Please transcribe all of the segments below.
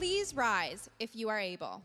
please rise if you are able.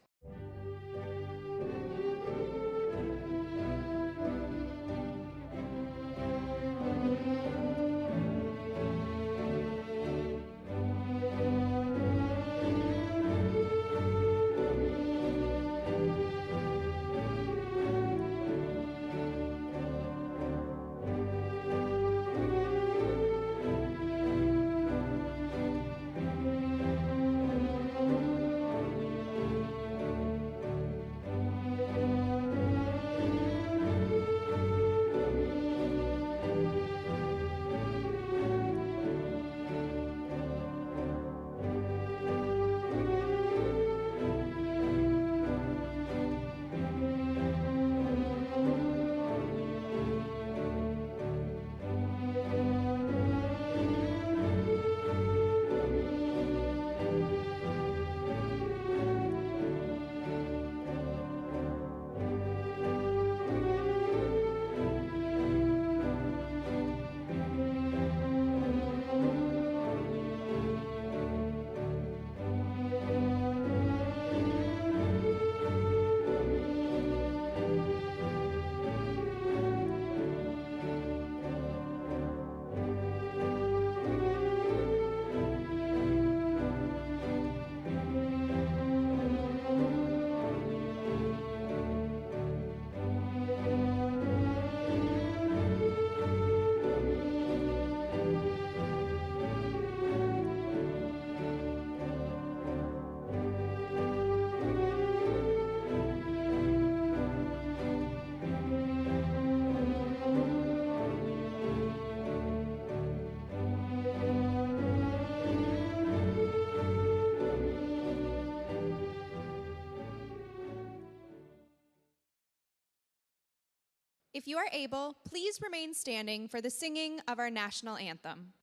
If you are able, please remain standing for the singing of our national anthem.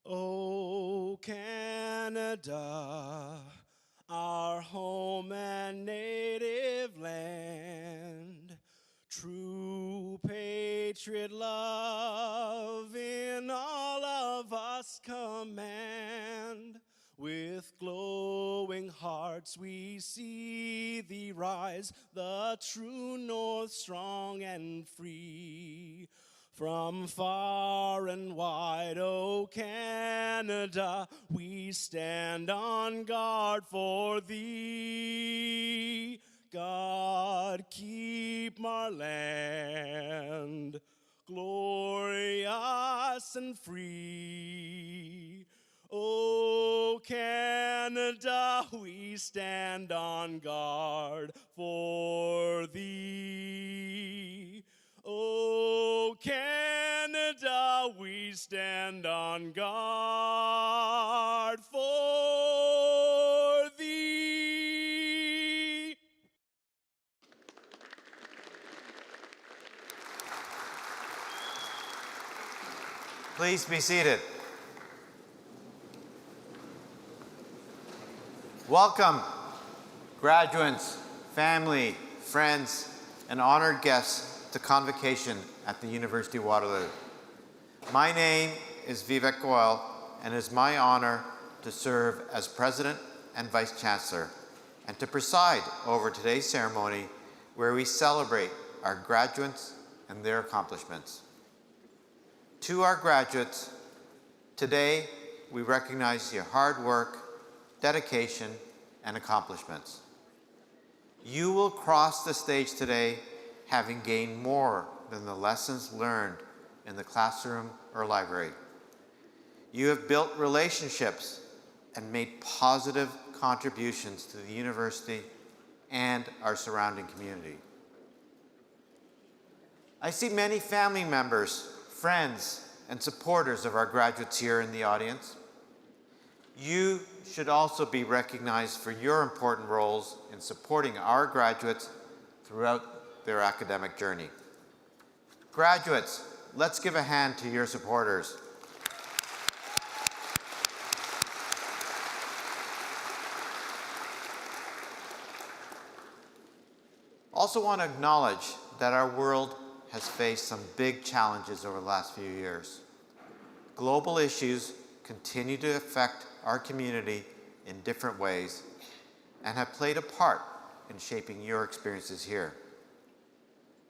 O Canada, our home and native land, true patriot love in all of us command. With glowing hearts we see thee rise, the true north strong and free. From far and wide, O Canada, we stand on guard for thee. God, keep our land glorious and free. O Canada, we stand on guard for thee. O Canada, we stand on guard for thee. Please be seated. Welcome, graduates, family, friends, and honored guests to Convocation at the University of Waterloo. My name is Vivek Goyal, and it is my honor to serve as President and Vice Chancellor, and to preside over today's ceremony where we celebrate our graduates and their accomplishments. To our graduates, today we recognize your hard work, dedication, and accomplishments. You will cross the stage today having gained more than the lessons learned in the classroom or library. You have built relationships and made positive contributions to the university and our surrounding community. I see many family members, friends, and supporters of our graduates here in the audience. You should also be recognized for your important roles in supporting our graduates throughout their academic journey. Graduates, let's give a hand to your supporters. Also want to acknowledge that our world has faced some big challenges over the last few years. Global issues continue to affect our community in different ways and have played a part in shaping your experiences here.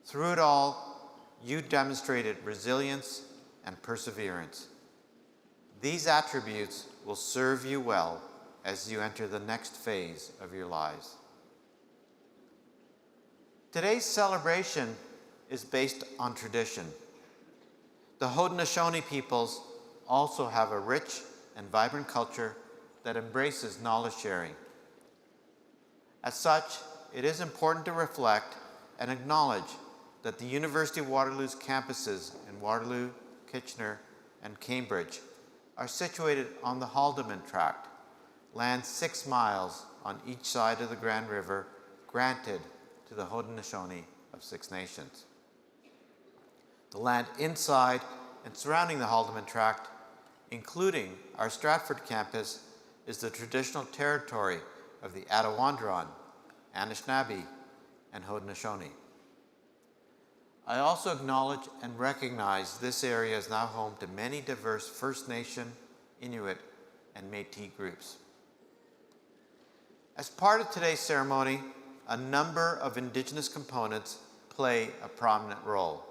Through it all, you demonstrated resilience and perseverance. These attributes will serve you well as you enter the next phase of your lives. Today's celebration is based on tradition. The Haudenosaunee peoples also have a rich and vibrant culture that embraces knowledge sharing. As such, it is important to reflect and acknowledge that the University of Waterloo's campuses in Waterloo, Kitchener, and Cambridge are situated on the Haldimand Tract, land 6 miles on each side of the Grand River, granted to the Haudenosaunee of 6 nations. The land inside and surrounding the Haldimand Tract, including our Stratford campus, is the traditional territory of the Attawandaron, Anishinaabe, and Haudenosaunee. I also acknowledge and recognize this area is now home to many diverse First Nation, Inuit, and Métis groups. As part of today's ceremony, a number of Indigenous components play a prominent role.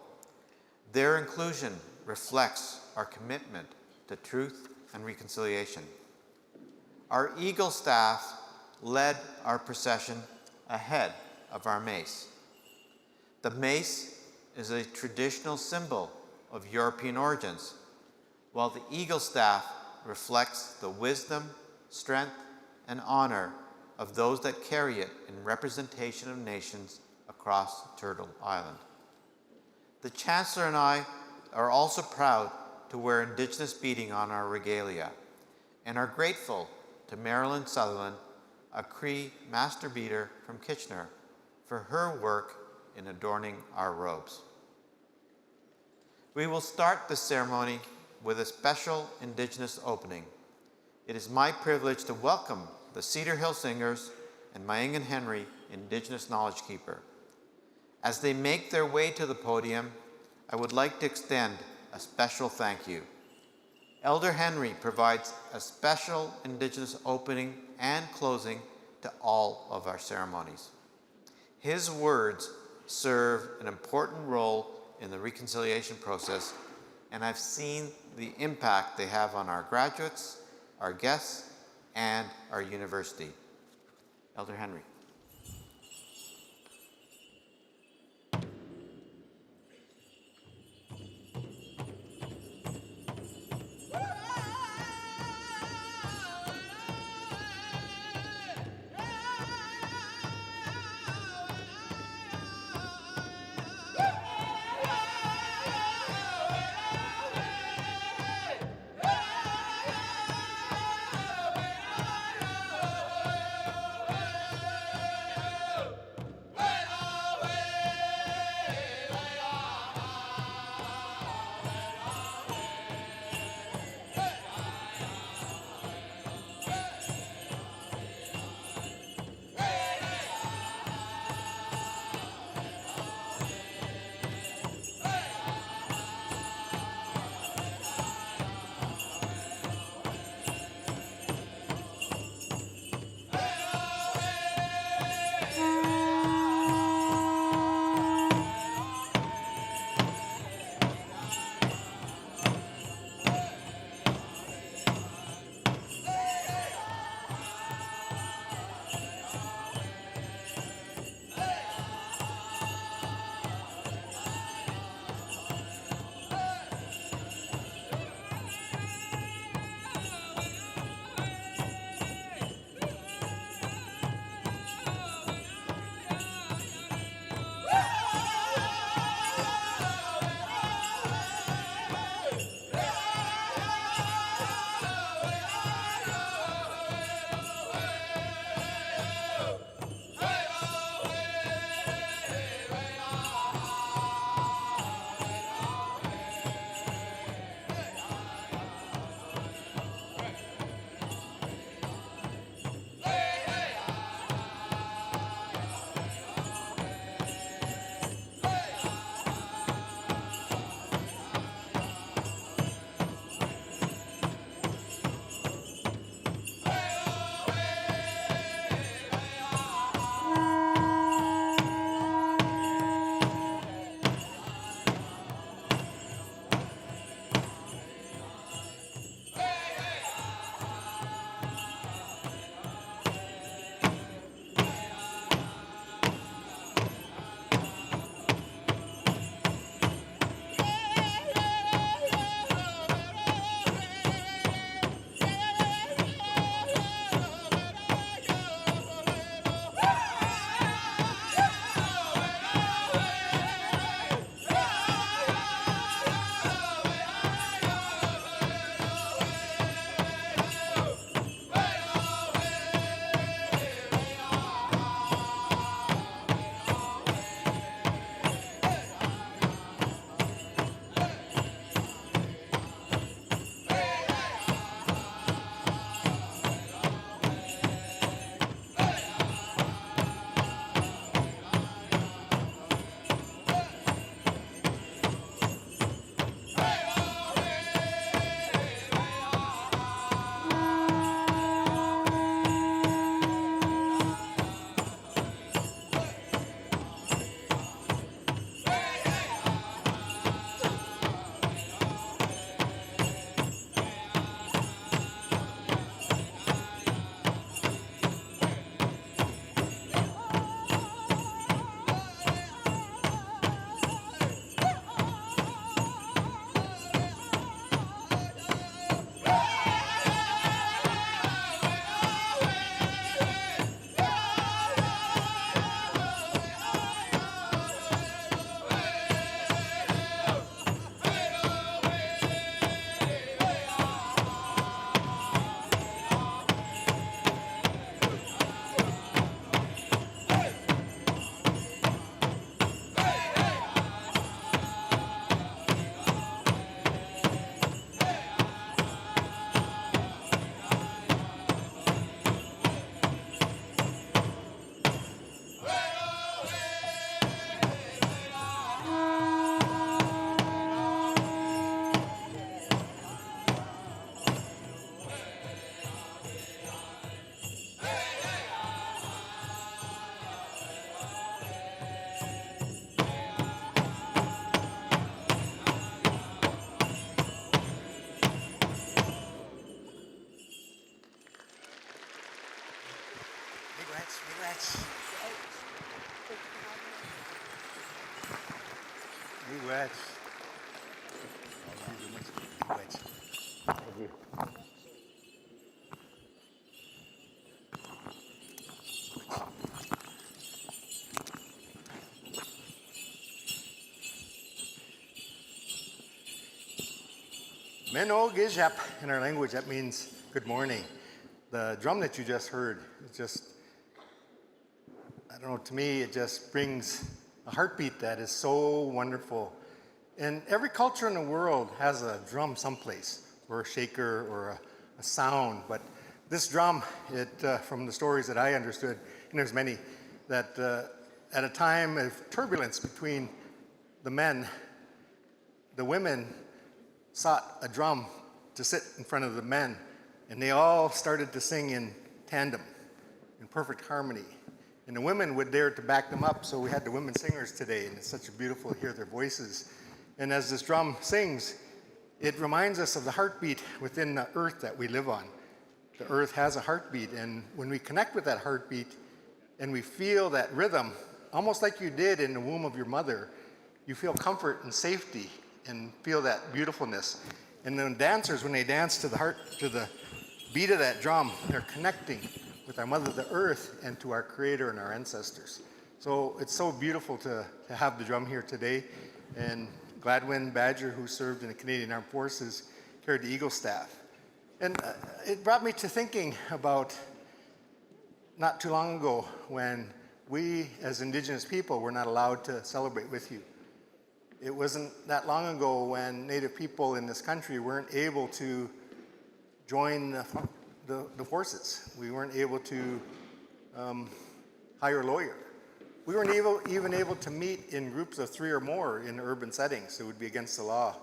Their inclusion reflects our commitment to truth and reconciliation. Our Eagle staff led our procession ahead of our mace. The mace is a traditional symbol of European origins, while the Eagle staff reflects the wisdom, strength, and honor of those that carry it in representation of nations across Turtle Island. The Chancellor and I are also proud to wear Indigenous beading on our regalia and are grateful to Marilyn Sutherland, a Cree master beader from Kitchener, for her work in adorning our robes. We will start the ceremony with a special Indigenous opening. It is my privilege to welcome the Cedar Hill Singers and Mayangan Henry Indigenous Knowledge Keeper. As they make their way to the podium, I would like to extend a special thank you. Elder Henry provides a special Indigenous opening and closing to all of our ceremonies. His words serve an important role in the reconciliation process, and I've seen the impact they have on our graduates, our guests, and our university. Elder Henry. Relax. Relax. Meno Gijap in our language, that means good morning. The drum that you just heard, it just, I don't know, to me, it just brings a heartbeat that is so wonderful. And every culture in the world has a drum someplace, or a shaker, or a sound. But this drum, from the stories that I understood, and there's many, that at a time of turbulence between the men, the women sought a drum to sit in front of the men, and they all started to sing in tandem, in perfect harmony. And the women would dare to back them up, so we had the women singers today, and it's such beautiful to hear their voices. And as this drum sings, it reminds us of the heartbeat within the earth that we live on. The earth has a heartbeat, and when we connect with that heartbeat and we feel that rhythm, almost like you did in the womb of your mother, you feel comfort and safety and feel that beautifulness. And then dancers, when they dance to the beat of that drum, they're connecting with our mother, the earth, and to our creator and our ancestors. So it's so beautiful to have the drum here today. And Gladwin Badger, who served in the Canadian Armed Forces, carried the Eagle staff. And it brought me to thinking about not too long ago when we as Indigenous people were not allowed to celebrate with you. It wasn't that long ago when Native people in this country weren't able to join the forces. We weren't able to hire a lawyer. We weren't even able to meet in groups of 3 or more in urban settings. It would be against the law.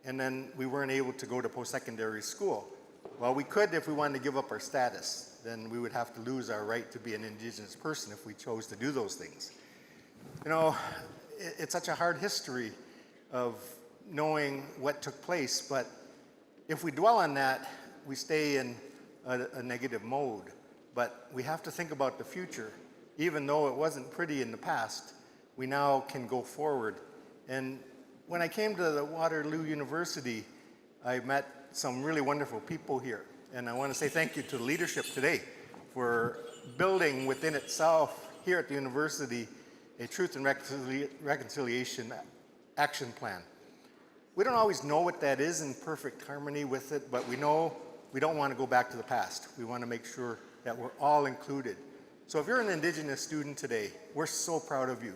And then we weren't able to go to post-secondary school. Well, we could if we wanted to give up our status. Then we would have to lose our right to be an Indigenous person if we chose to do those things. You know, it's such a hard history of knowing what took place, but if we dwell on that, we stay in a negative mode. But we have to think about the future. Even though it wasn't pretty in the past, we now can go forward. And when I came to the Waterloo University, I met some really wonderful people here. And I want to say thank you to the leadership today for building within itself here at the university a Truth and Reconciliation action plan. We don't always know what that is in perfect harmony with it, but we know we don't want to go back to the past. We want to make sure that we're all included. So if you're an Indigenous student today, we're so proud of you.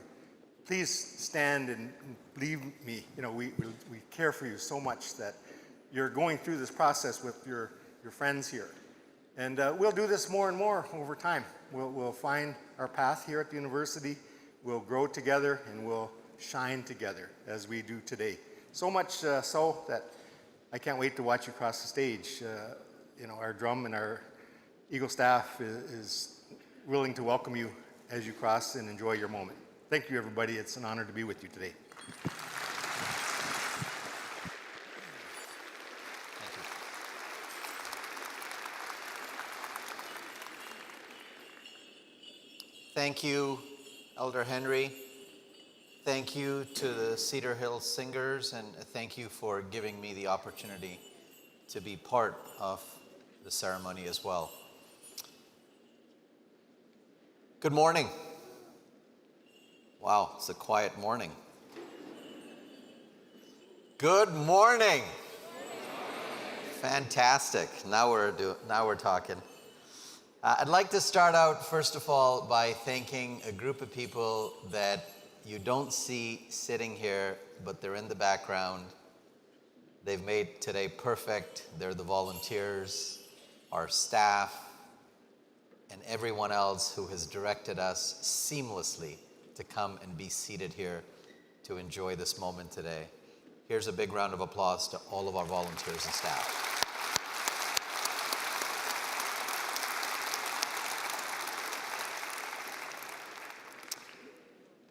Please stand and believe me, you know, we care for you so much that you're going through this process with your friends here. And we'll do this more and more over time. We'll find our path here at the university. We'll grow together and we'll shine together as we do today. So much so that I can't wait to watch you cross the stage. You know, our drum and our Eagle staff is willing to welcome you as you cross and enjoy your moment. Thank you, everybody. It's an honor to be with you today. Thank you, Elder Henry. Thank you to the Cedar Hill Singers, and thank you for giving me the opportunity to be part of the ceremony as well. Good morning. Wow, it's a quiet morning. Good morning. Fantastic. Now we're talking. I'd like to start out, first of all, by thanking a group of people that you don't see sitting here, but they're in the background. They've made today perfect. They're the volunteers, our staff, and everyone else who has directed us seamlessly to come and be seated here to enjoy this moment today. Here's a big round of applause to all of our volunteers and staff.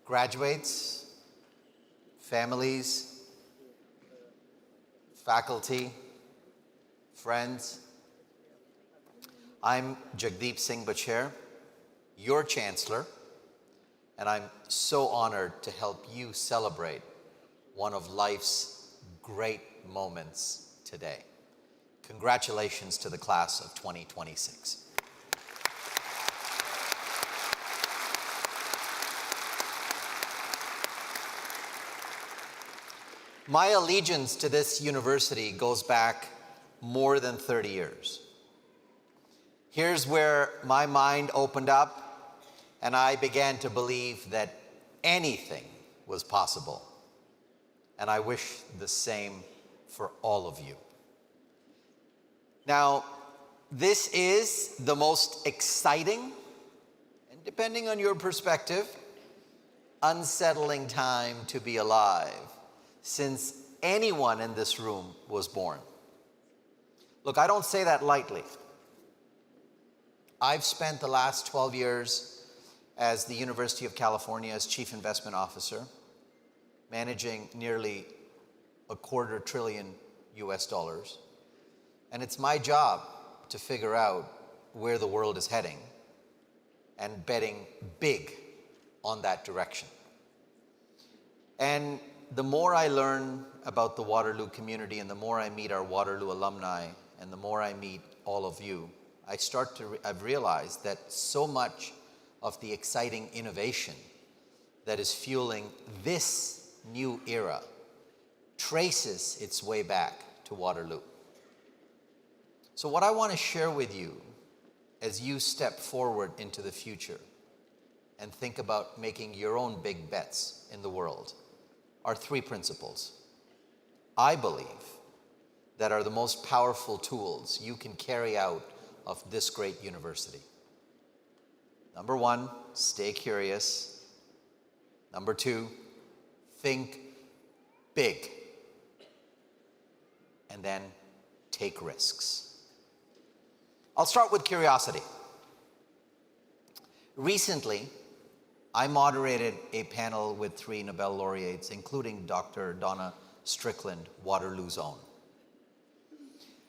Graduates, families, faculty, friends, I'm Jagdeep Singh Bacher, your Chancellor, and I'm so honored to help you celebrate one of life's great moments today. Congratulations to the class of 2026. My allegiance to this university goes back more than 30 years. Here's where my mind opened up and I began to believe that anything was possible. And I wish the same for all of you. Now, this is the most exciting, and depending on your perspective, unsettling time to be alive since anyone in this room was born. Look, I don't say that lightly. I've spent the last 12 years as the University of California's Chief Investment Officer, managing nearly $250 billion US. And it's my job to figure out where the world is heading and betting big on that direction. And the more I learn about the Waterloo community and the more I meet our Waterloo alumni and the more I meet all of you, I've realized that so much of the exciting innovation that is fueling this new era traces its way back to Waterloo. So what I want to share with you as you step forward into the future and think about making your own big bets in the world are three principles I believe that are the most powerful tools you can carry out of this great university. Number one, stay curious. Number two, think big. And then take risks. I'll start with curiosity. Recently, I moderated a panel with 3 Nobel laureates, including Dr. Donna Strickland, Waterloo's own.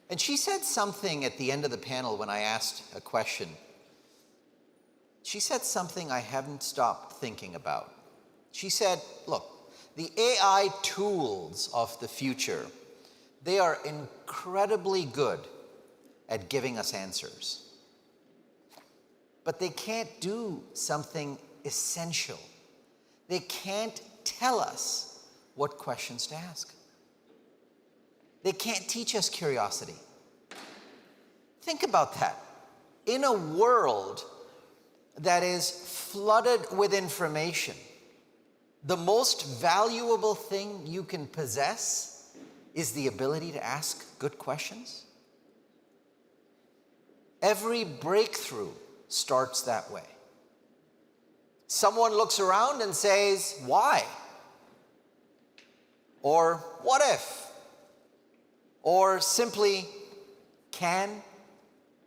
And she said something at the end of the panel when I asked a question. She said something I haven't stopped thinking about. She said, look, the AI tools of the future, they are incredibly good at giving us answers. But they can't do something essential. They can't tell us what questions to ask. They can't teach us curiosity. Think about that. In a world that is flooded with information, the most valuable thing you can possess is the ability to ask good questions. Every breakthrough starts that way. Someone looks around and says, why? Or what if? Or simply, can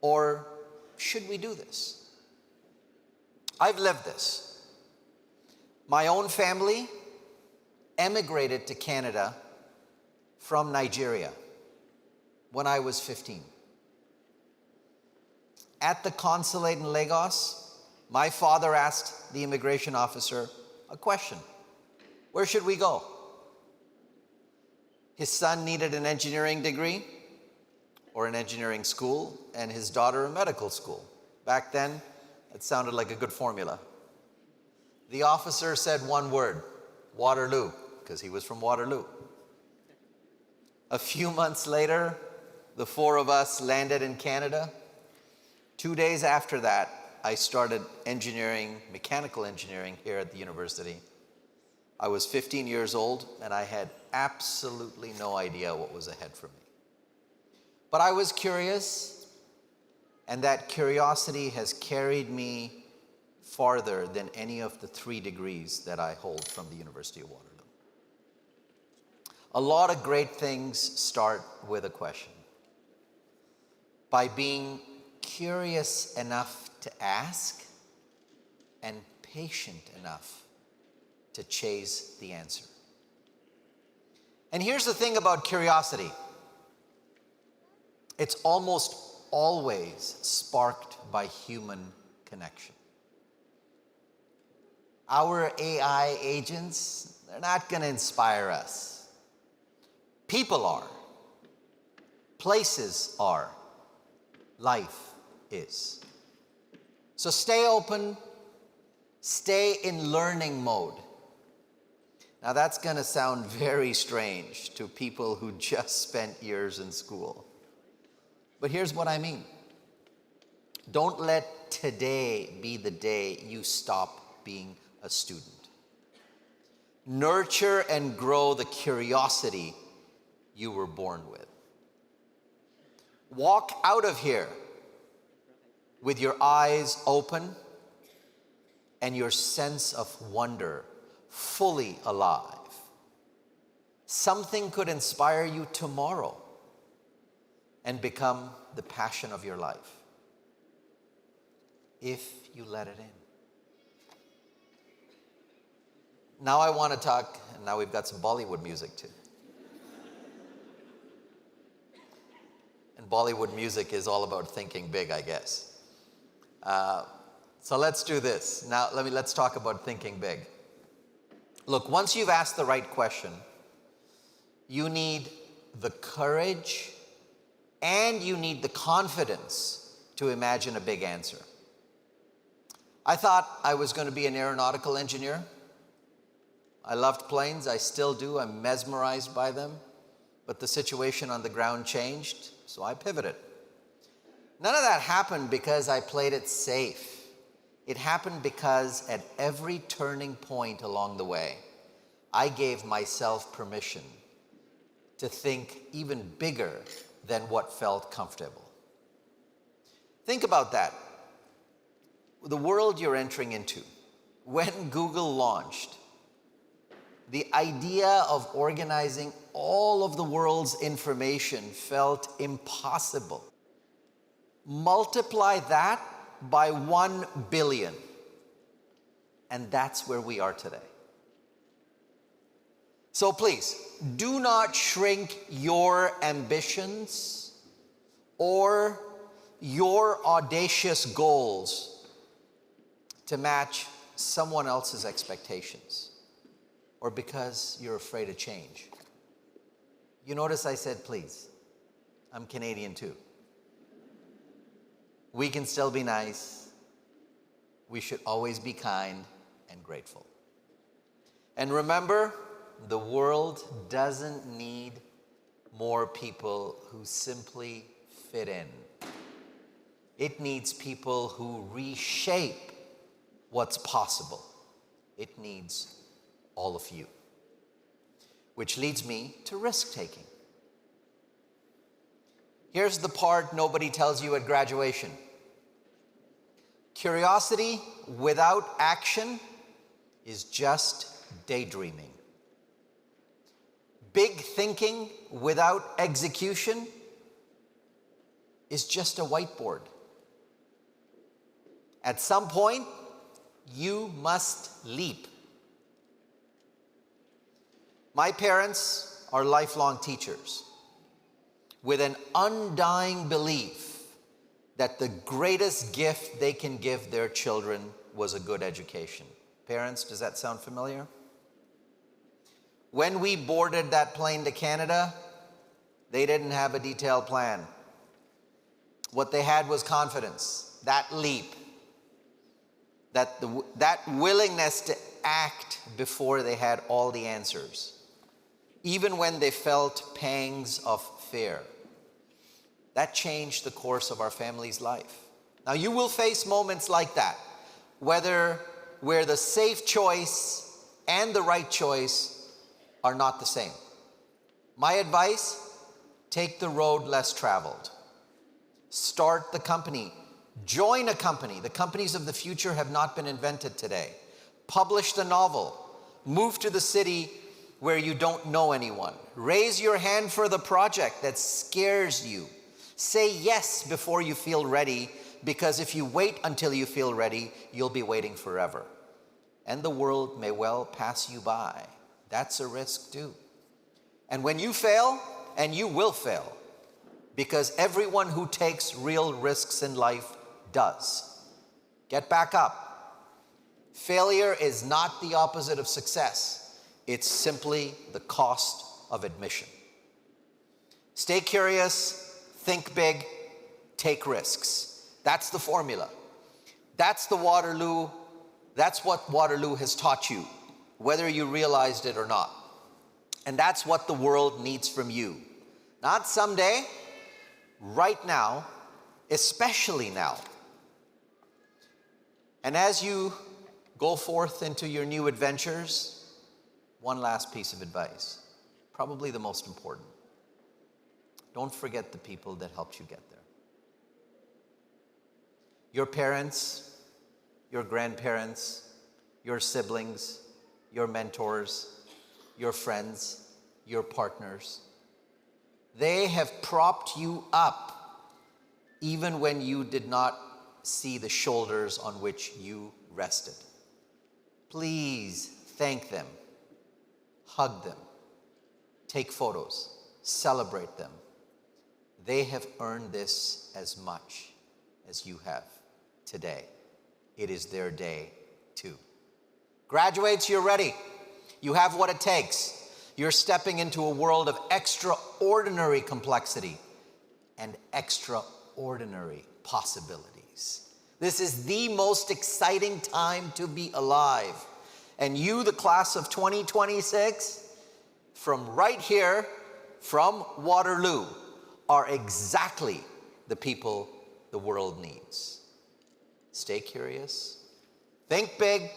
or should we do this? I've lived this. My own family emigrated to Canada from Nigeria when I was 15. At the consulate in Lagos, my father asked the immigration officer a question. Where should we go? His son needed an engineering degree or an engineering school, and his daughter a medical school. Back then, it sounded like a good formula. The officer said one word, Waterloo, because he was from Waterloo. A few months later, the 4 of us landed in Canada. 2 days after that, I started engineering, mechanical engineering here at the university. I was 15 years old and I had absolutely no idea what was ahead for me. But I was curious, and that curiosity has carried me farther than any of the 3 degrees that I hold from the University of Waterloo. A lot of great things start with a question. By being curious enough to ask and patient enough to chase the answer. And here's the thing about curiosity. It's almost always sparked by human connection. Our AI agents, they're not going to inspire us. People are. Places are. Life is. So stay open, stay in learning mode. Now that's going to sound very strange to people who just spent years in school. But here's what I mean. Don't let today be the day you stop being a student. Nurture and grow the curiosity you were born with. Walk out of here with your eyes open and your sense of wonder fully alive. Something could inspire you tomorrow and become the passion of your life, if you let it in. Now I want to talk, and now we've got some Bollywood music too. And Bollywood music is all about thinking big, I guess. So let's do this. Now let's talk about thinking big. Look, once you've asked the right question, you need the courage and you need the confidence to imagine a big answer. I thought I was going to be an aeronautical engineer. I loved planes, I still do, I'm mesmerized by them. But the situation on the ground changed, so I pivoted. None of that happened because I played it safe. It happened because at every turning point along the way, I gave myself permission to think even bigger than what felt comfortable. Think about that. The world you're entering into, when Google launched, the idea of organizing all of the world's information felt impossible. Multiply that by 1 billion, and that's where we are today. So please, do not shrink your ambitions or your audacious goals to match someone else's expectations, or because you're afraid of change. You notice I said please. I'm Canadian too. We can still be nice. We should always be kind and grateful. And remember, the world doesn't need more people who simply fit in. It needs people who reshape what's possible. It needs all of you. Which leads me to risk-taking. Here's the part nobody tells you at graduation. Curiosity without action is just daydreaming. Big thinking without execution is just a whiteboard. At some point, you must leap. My parents are lifelong teachers with an undying belief that the greatest gift they can give their children was a good education. Parents, does that sound familiar? When we boarded that plane to Canada, they didn't have a detailed plan. What they had was confidence, that leap, that willingness to act before they had all the answers, even when they felt pangs of fear. That changed the course of our family's life. Now you will face moments like that, where the safe choice and the right choice are not the same. My advice, take the road less traveled. Start the company. Join a company. The companies of the future have not been invented today. Publish the novel. Move to the city where you don't know anyone. Raise your hand for the project that scares you. Say yes before you feel ready, because if you wait until you feel ready, you'll be waiting forever. And the world may well pass you by. That's a risk too. And when you fail, and you will fail, because everyone who takes real risks in life does, get back up, Failure is not the opposite of success. It's simply the cost of admission. Stay curious, think big, take risks. That's the formula. That's the Waterloo. That's what Waterloo has taught you, whether you realized it or not. And that's what the world needs from you. Not someday, right now, especially now. And as you go forth into your new adventures, one last piece of advice, probably the most important. Don't forget the people that helped you get there. Your parents, your grandparents, your siblings, your mentors, your friends, your partners. They have propped you up even when you did not see the shoulders on which you rested. Please thank them, hug them, take photos, celebrate them. They have earned this as much as you have today. It is their day too. Graduates, you're ready. You have what it takes. You're stepping into a world of extraordinary complexity and extraordinary possibilities. This is the most exciting time to be alive. And you, the class of 2026, from right here, from Waterloo, are exactly the people the world needs. Stay curious, think big,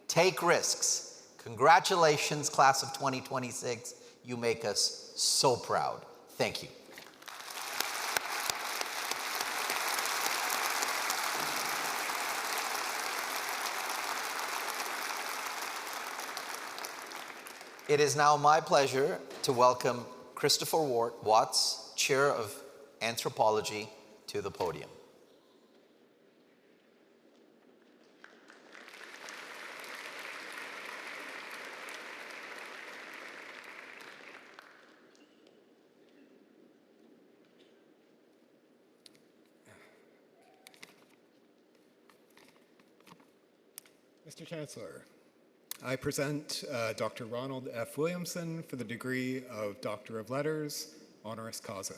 take risks. Congratulations, class of 2026. You make us so proud. Thank you. It is now my pleasure to welcome Christopher Watts, Chair of Anthropology, to the podium. Mr. Chancellor, I present Dr. Ronald F. Williamson for the degree of Doctor of Letters, honoris causa.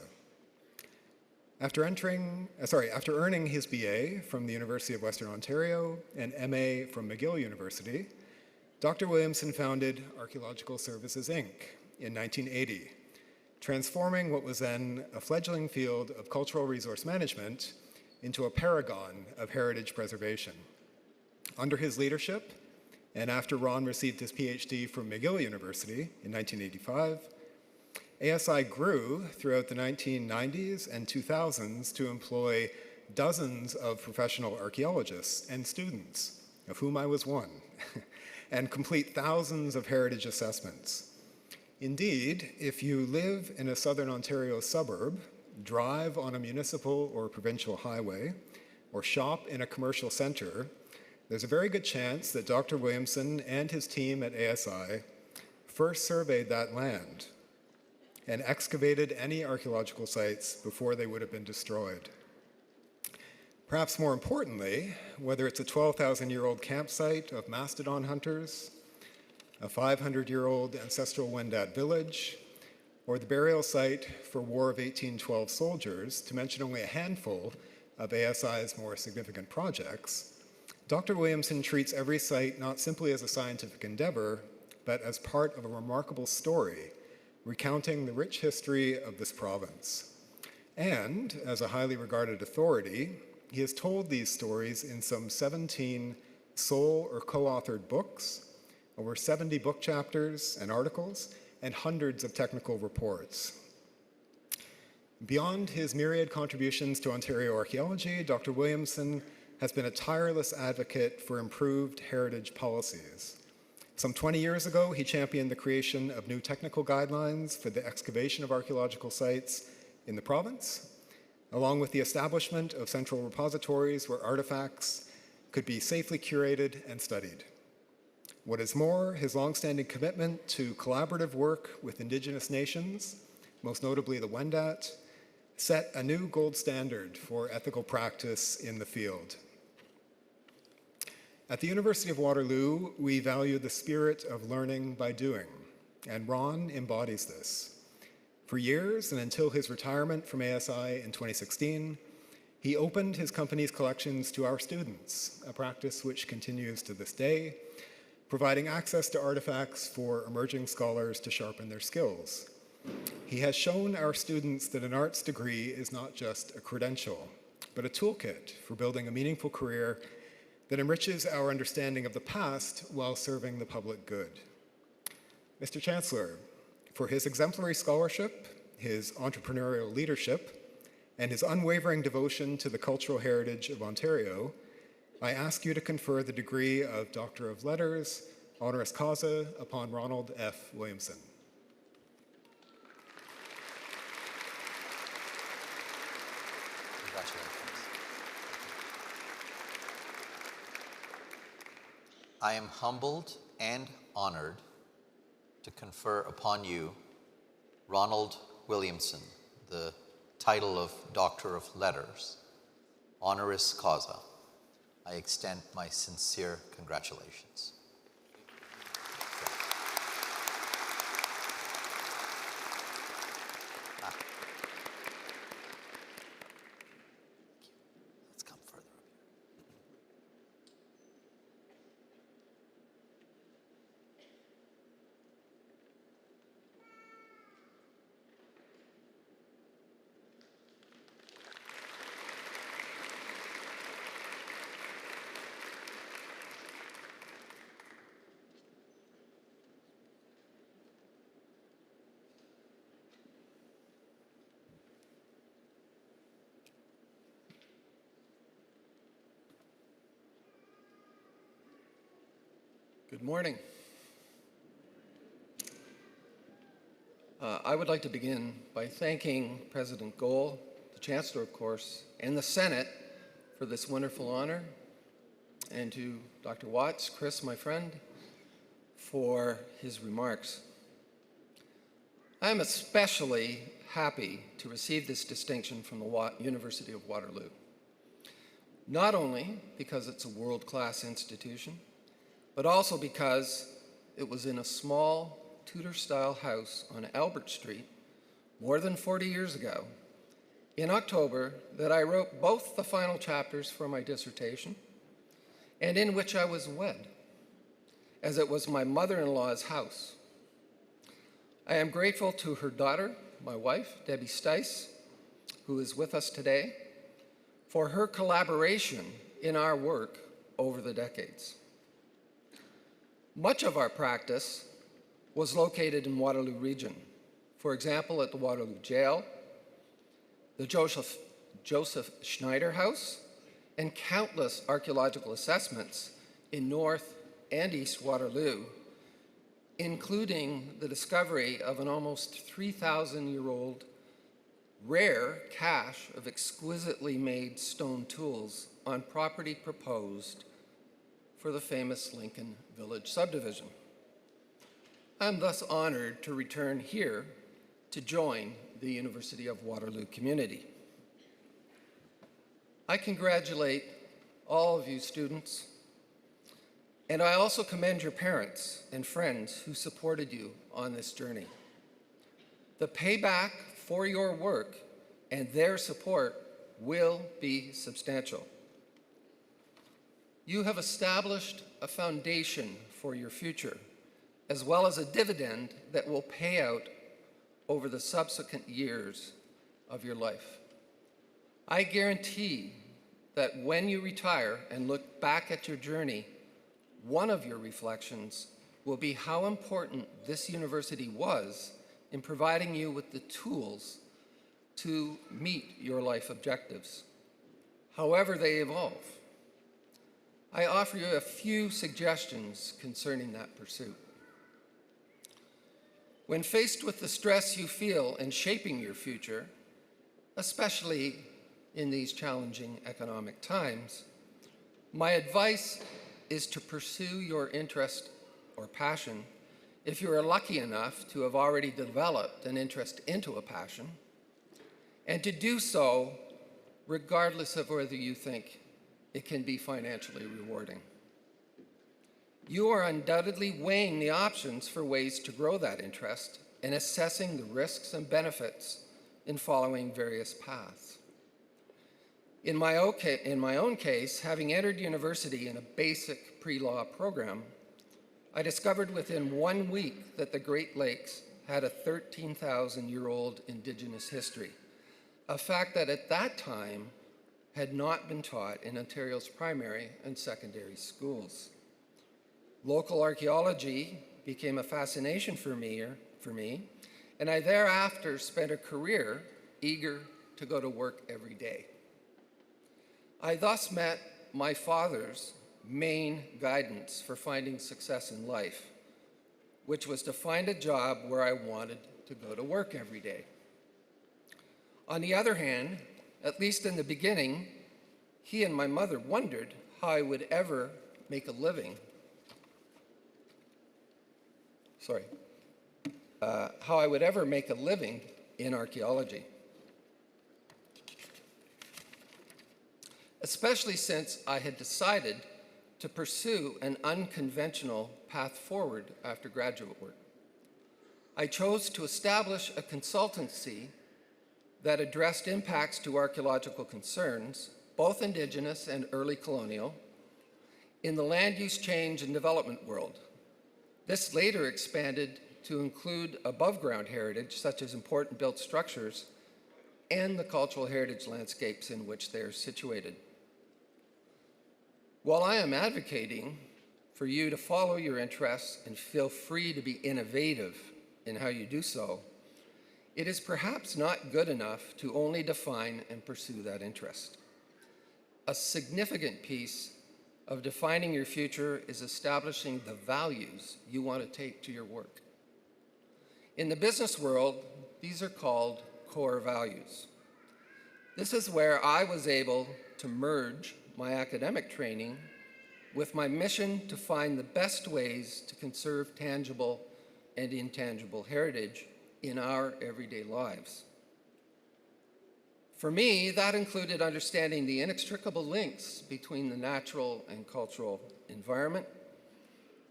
After earning his BA from the University of Western Ontario and MA from McGill University, Dr. Williamson founded Archaeological Services, Inc. in 1980, transforming what was then a fledgling field of cultural resource management into a paragon of heritage preservation. Under his leadership, and after Ron received his PhD from McGill University in 1985, ASI grew throughout the 1990s and 2000s to employ dozens of professional archaeologists and students, of whom I was one, and complete thousands of heritage assessments. Indeed, if you live in a Southern Ontario suburb, drive on a municipal or provincial highway, or shop in a commercial center, there's a very good chance that Dr. Williamson and his team at ASI first surveyed that land and excavated any archaeological sites before they would have been destroyed. Perhaps more importantly, whether it's a 12,000-year-old campsite of mastodon hunters, a 500-year-old ancestral Wendat village, or the burial site for War of 1812 soldiers, to mention only a handful of ASI's more significant projects, Dr. Williamson treats every site not simply as a scientific endeavor, but as part of a remarkable story, recounting the rich history of this province. And, as a highly regarded authority, he has told these stories in some 17 sole or co-authored books, over 70 book chapters and articles, and hundreds of technical reports. Beyond his myriad contributions to Ontario archaeology, Dr. Williamson has been a tireless advocate for improved heritage policies. Some 20 years ago, he championed the creation of new technical guidelines for the excavation of archaeological sites in the province, along with the establishment of central repositories where artifacts could be safely curated and studied. What is more, his longstanding commitment to collaborative work with Indigenous nations, most notably the Wendat, set a new gold standard for ethical practice in the field. At the University of Waterloo, we value the spirit of learning by doing, and Ron embodies this. For years, and until his retirement from ASI in 2016, he opened his company's collections to our students, a practice which continues to this day, providing access to artifacts for emerging scholars to sharpen their skills. He has shown our students that an arts degree is not just a credential, but a toolkit for building a meaningful career that enriches our understanding of the past while serving the public good. Mr. Chancellor, for his exemplary scholarship, his entrepreneurial leadership, and his unwavering devotion to the cultural heritage of Ontario, I ask you to confer the degree of Doctor of Letters, honoris causa, upon Ronald F. Williamson. Congratulations. I am humbled and honored to confer upon you Ronald Williamson, the title of Doctor of Letters, honoris causa. I extend my sincere congratulations. Let's come further up here. Good morning. I would like to begin by thanking President Gohl, the Chancellor, of course, and the Senate for this wonderful honor, and to Dr. Watts, Chris, my friend, for his remarks. I am especially happy to receive this distinction from the University of Waterloo, not only because it's a world-class institution, but also because it was in a small Tudor-style house on Albert Street more than 40 years ago, in October, that I wrote both the final chapters for my dissertation and in which I was wed, as it was my mother-in-law's house. I am grateful to her daughter, my wife, Debbie Stice, who is with us today, for her collaboration in our work over the decades. Much of our practice was located in Waterloo Region. For example, at the Waterloo Jail, the Joseph Schneider House, and countless archaeological assessments in North and East Waterloo, including the discovery of an almost 3,000-year-old rare cache of exquisitely made stone tools on property proposed for the famous Lincoln Village subdivision. I'm thus honored to return here to join the University of Waterloo community. I congratulate all of you students, and I also commend your parents and friends who supported you on this journey. The payback for your work and their support will be substantial. You have established a foundation for your future, as well as a dividend that will pay out over the subsequent years of your life. I guarantee that when you retire and look back at your journey, one of your reflections will be how important this university was in providing you with the tools to meet your life objectives, however they evolve. I offer you a few suggestions concerning that pursuit. When faced with the stress you feel in shaping your future, especially in these challenging economic times, my advice is to pursue your interest or passion if you are lucky enough to have already developed an interest into a passion, and to do so regardless of whether you think it can be financially rewarding. You are undoubtedly weighing the options for ways to grow that interest and assessing the risks and benefits in following various paths. In my own case, having entered university in a basic pre-law program, I discovered within 1 week that the Great Lakes had a 13,000-year-old Indigenous history, a fact that at that time had not been taught in Ontario's primary and secondary schools. Local archaeology became a fascination for me, and I thereafter spent a career eager to go to work every day. I thus met my father's main guidance for finding success in life, which was to find a job where I wanted to go to work every day. On the other hand, at least in the beginning, he and my mother wondered how I would ever make a living. How I would ever make a living in archaeology. Especially since I had decided to pursue an unconventional path forward after graduate work. I chose to establish a consultancy that addressed impacts to archaeological concerns, both Indigenous and early colonial, in the land use change and development world. This later expanded to include above-ground heritage, such as important built structures, and the cultural heritage landscapes in which they are situated. While I am advocating for you to follow your interests and feel free to be innovative in how you do so, it is perhaps not good enough to only define and pursue that interest. A significant piece of defining your future is establishing the values you want to take to your work. In the business world, these are called core values. This is where I was able to merge my academic training with my mission to find the best ways to conserve tangible and intangible heritage in our everyday lives. For me, that included understanding the inextricable links between the natural and cultural environment,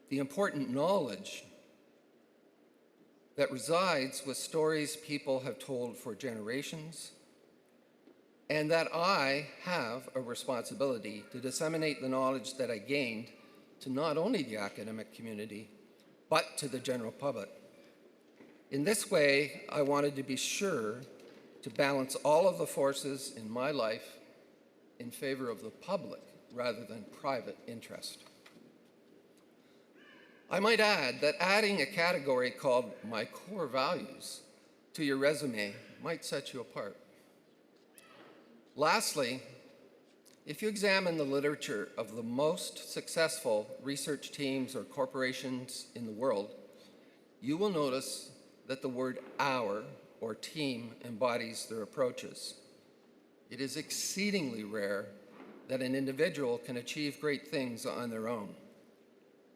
the important knowledge that resides with stories people have told for generations, and that I have a responsibility to disseminate the knowledge that I gained to not only the academic community, but to the general public. In this way, I wanted to be sure to balance all of the forces in my life in favor of the public rather than private interest. I might add that adding a category called My Core Values to your resume might set you apart. Lastly, if you examine the literature of the most successful research teams or corporations in the world, you will notice that the word our or team embodies their approaches. It is exceedingly rare that an individual can achieve great things on their own.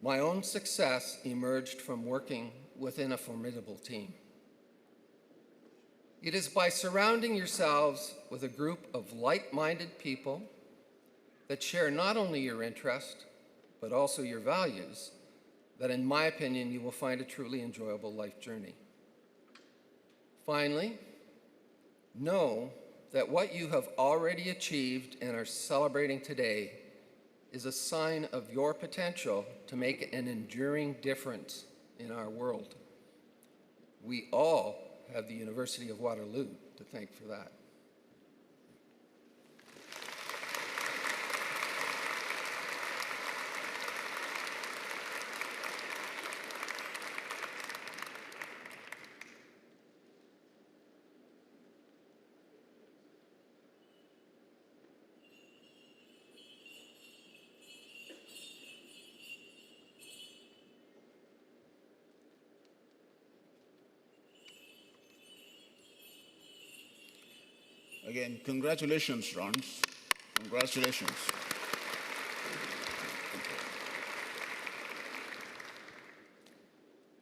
My own success emerged from working within a formidable team. It is by surrounding yourselves with a group of like-minded people that share not only your interest, but also your values, that in my opinion, you will find a truly enjoyable life journey. Finally, know that what you have already achieved and are celebrating today is a sign of your potential to make an enduring difference in our world. We all have the University of Waterloo to thank for that. Again, congratulations, Ron. Congratulations.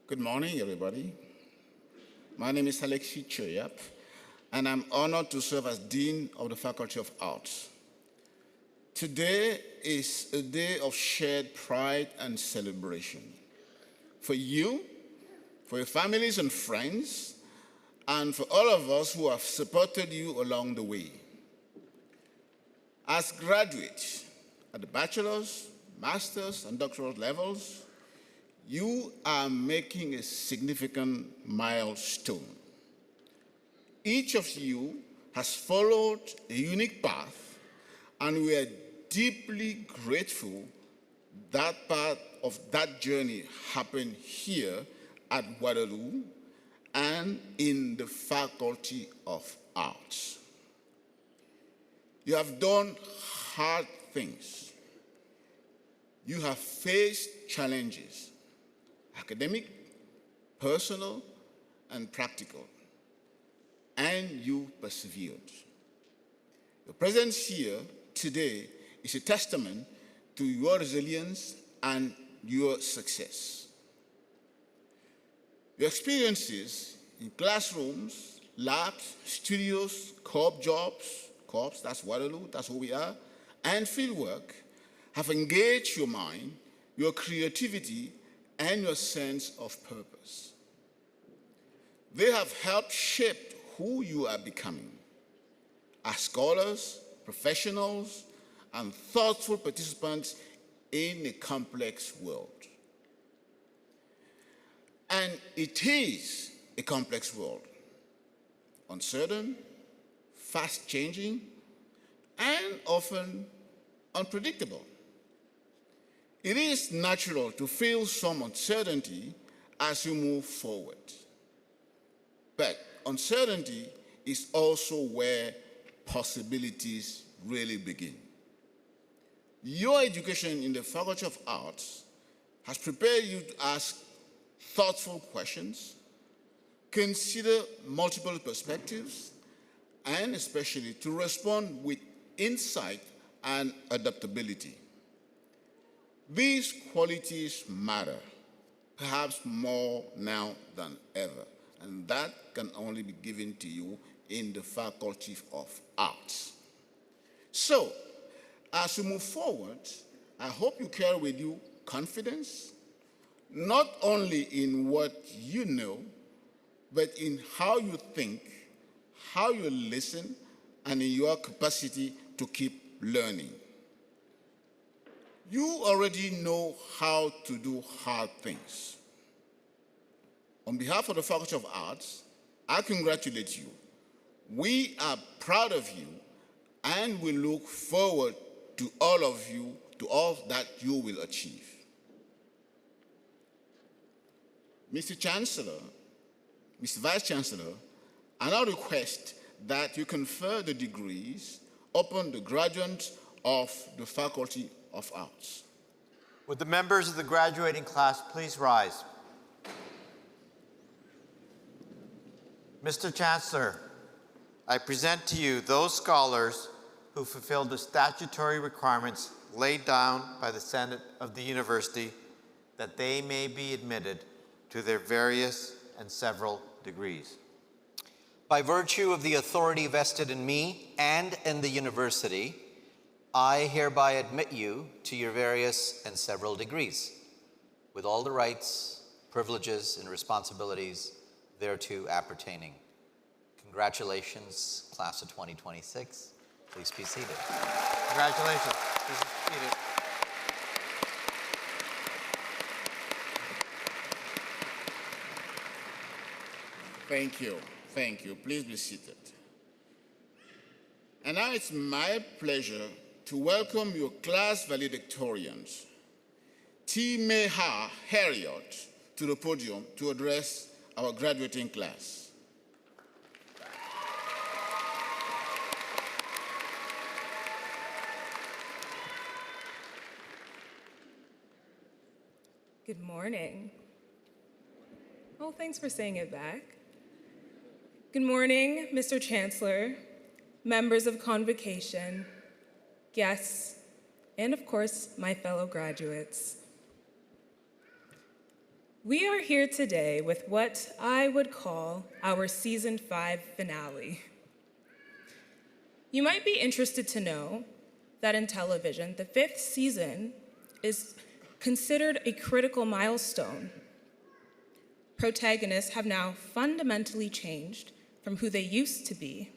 Good morning, everybody. My name is Alexis Choyap, and I'm honored to serve as Dean of the Faculty of Arts. Today is a day of shared pride and celebration for you, for your families and friends, and for all of us who have supported you along the way. As graduates at the bachelor's, master's, and doctoral levels, you are making a significant milestone. Each of you has followed a unique path, and we are deeply grateful that part of that journey happened here at Waterloo and in the Faculty of Arts. You have done hard things. You have faced challenges, academic, personal, and practical, and you persevered. Your presence here today is a testament to your resilience and your success. Your experiences in classrooms, labs, studios, co-op jobs, co-ops, that's Waterloo, that's who we are, and fieldwork have engaged your mind, your creativity, and your sense of purpose. They have helped shape who you are becoming as scholars, professionals, and thoughtful participants in a complex world. And it is a complex world, uncertain, fast-changing, and often unpredictable. It is natural to feel some uncertainty as you move forward. But uncertainty is also where possibilities really begin. Your education in the Faculty of Arts has prepared you to ask thoughtful questions, consider multiple perspectives, and especially to respond with insight and adaptability. These qualities matter, perhaps more now than ever, and that can only be given to you in the Faculty of Arts. So, as you move forward, I hope you carry with you confidence, not only in what you know, but in how you think, how you listen, and in your capacity to keep learning. You already know how to do hard things. On behalf of the Faculty of Arts, I congratulate you. We are proud of you, and we look forward to all of you, to all that you will achieve. Mr. Chancellor, Mr. Vice Chancellor, I now request that you confer the degrees upon the graduates of the Faculty of Arts. Would the members of the graduating class please rise? Mr. Chancellor, I present to you those scholars who fulfilled the statutory requirements laid down by the Senate of the University that they may be admitted to their various and several degrees. By virtue of the authority vested in me and in the university, I hereby admit you to your various and several degrees, with all the rights, privileges, and responsibilities thereto appertaining. Congratulations, class of 2026. Please be seated. Congratulations. Please be seated. Thank you. Thank you. Please be seated. And now it's my pleasure to welcome your class valedictorians, T. Meha Harriot, to the podium to address our graduating class. Good morning. Oh, thanks for saying it back. Good morning, Mr. Chancellor, members of Convocation, guests, and of course, my fellow graduates. We are here today with what I would call our Season 5 finale. You might be interested to know that in television, the 5th season is considered a critical milestone. Protagonists have now fundamentally changed from who they used to be.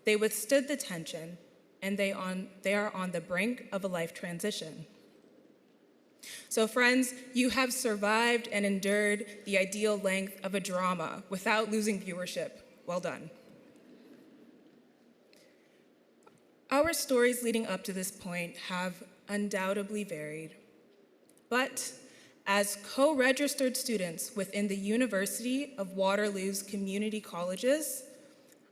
They withstood the tension, and they are on the brink of a life transition. So friends, you have survived and endured the ideal length of a drama without losing viewership. Well done. Our stories leading up to this point have undoubtedly varied. But as co-registered students within the University of Waterloo's community colleges,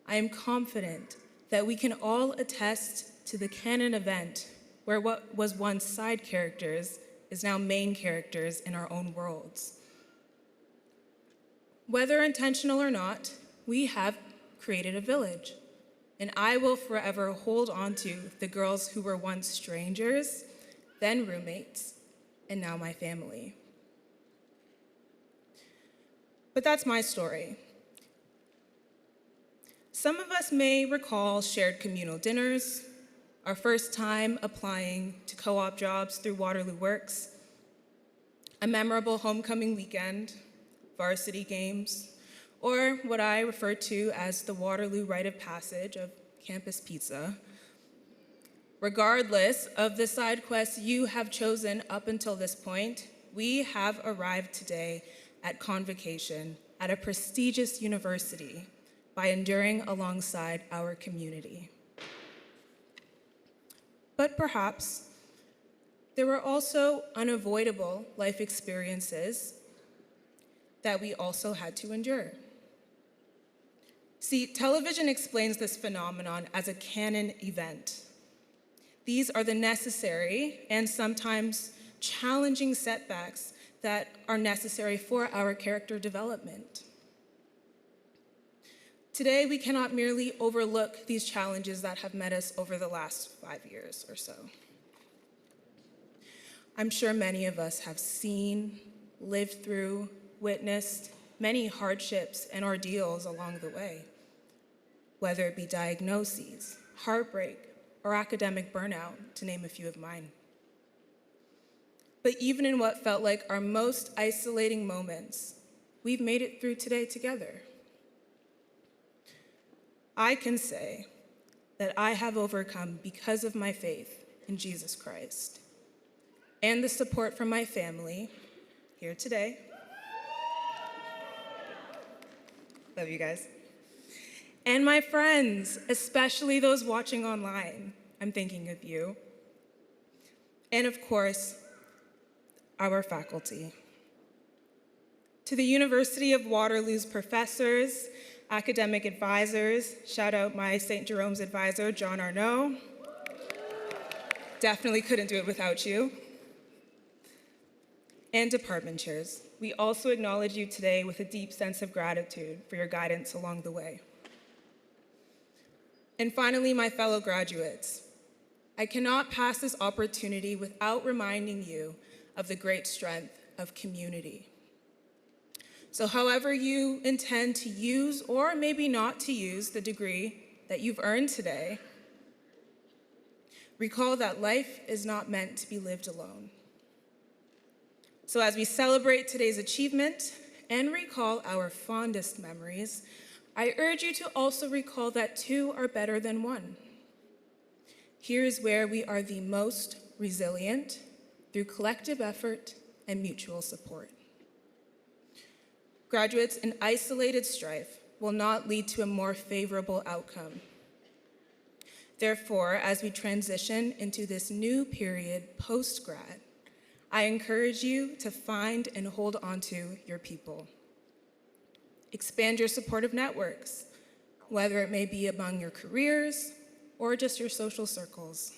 I am confident that we can all attest to the canon event where what was once side characters is now main characters in our own worlds. Whether intentional or not, we have created a village, and I will forever hold on to the girls who were once strangers, then roommates, and now my family. But that's my story. Some of us may recall shared communal dinners, our first time applying to co-op jobs through Waterloo Works, a memorable homecoming weekend, varsity games, or what I refer to as the Waterloo rite of passage of campus pizza. Regardless of the side quests you have chosen up until this point, we have arrived today at Convocation at a prestigious university by enduring alongside our community. But perhaps there were also unavoidable life experiences that we also had to endure. See, television explains this phenomenon as a canon event. These are the necessary and sometimes challenging setbacks that are necessary for our character development. Today, we cannot merely overlook these challenges that have met us over the last 5 years or so. I'm sure many of us have seen, lived through, witnessed many hardships and ordeals along the way, whether it be diagnoses, heartbreak, or academic burnout, to name a few of mine. But even in what felt like our most isolating moments, we've made it through today together. I can say that I have overcome because of my faith in Jesus Christ and the support from my family here today. Love you guys. And my friends, especially those watching online. I'm thinking of you. And of course, our faculty. To the University of Waterloo's professors, academic advisors, shout out my St. Jerome's advisor, John Arnaud. Definitely couldn't do it without you. And department chairs. We also acknowledge you today with a deep sense of gratitude for your guidance along the way. And finally, my fellow graduates, I cannot pass this opportunity without reminding you of the great strength of community. So however you intend to use or maybe not to use the degree that you've earned today, recall that life is not meant to be lived alone. So as we celebrate today's achievement and recall our fondest memories, I urge you to also recall that two are better than one. Here's where we are the most resilient through collective effort and mutual support. Graduates, an isolated strife will not lead to a more favorable outcome. Therefore, as we transition into this new period post-grad, I encourage you to find and hold onto your people. Expand your supportive networks, whether it may be among your careers or just your social circles,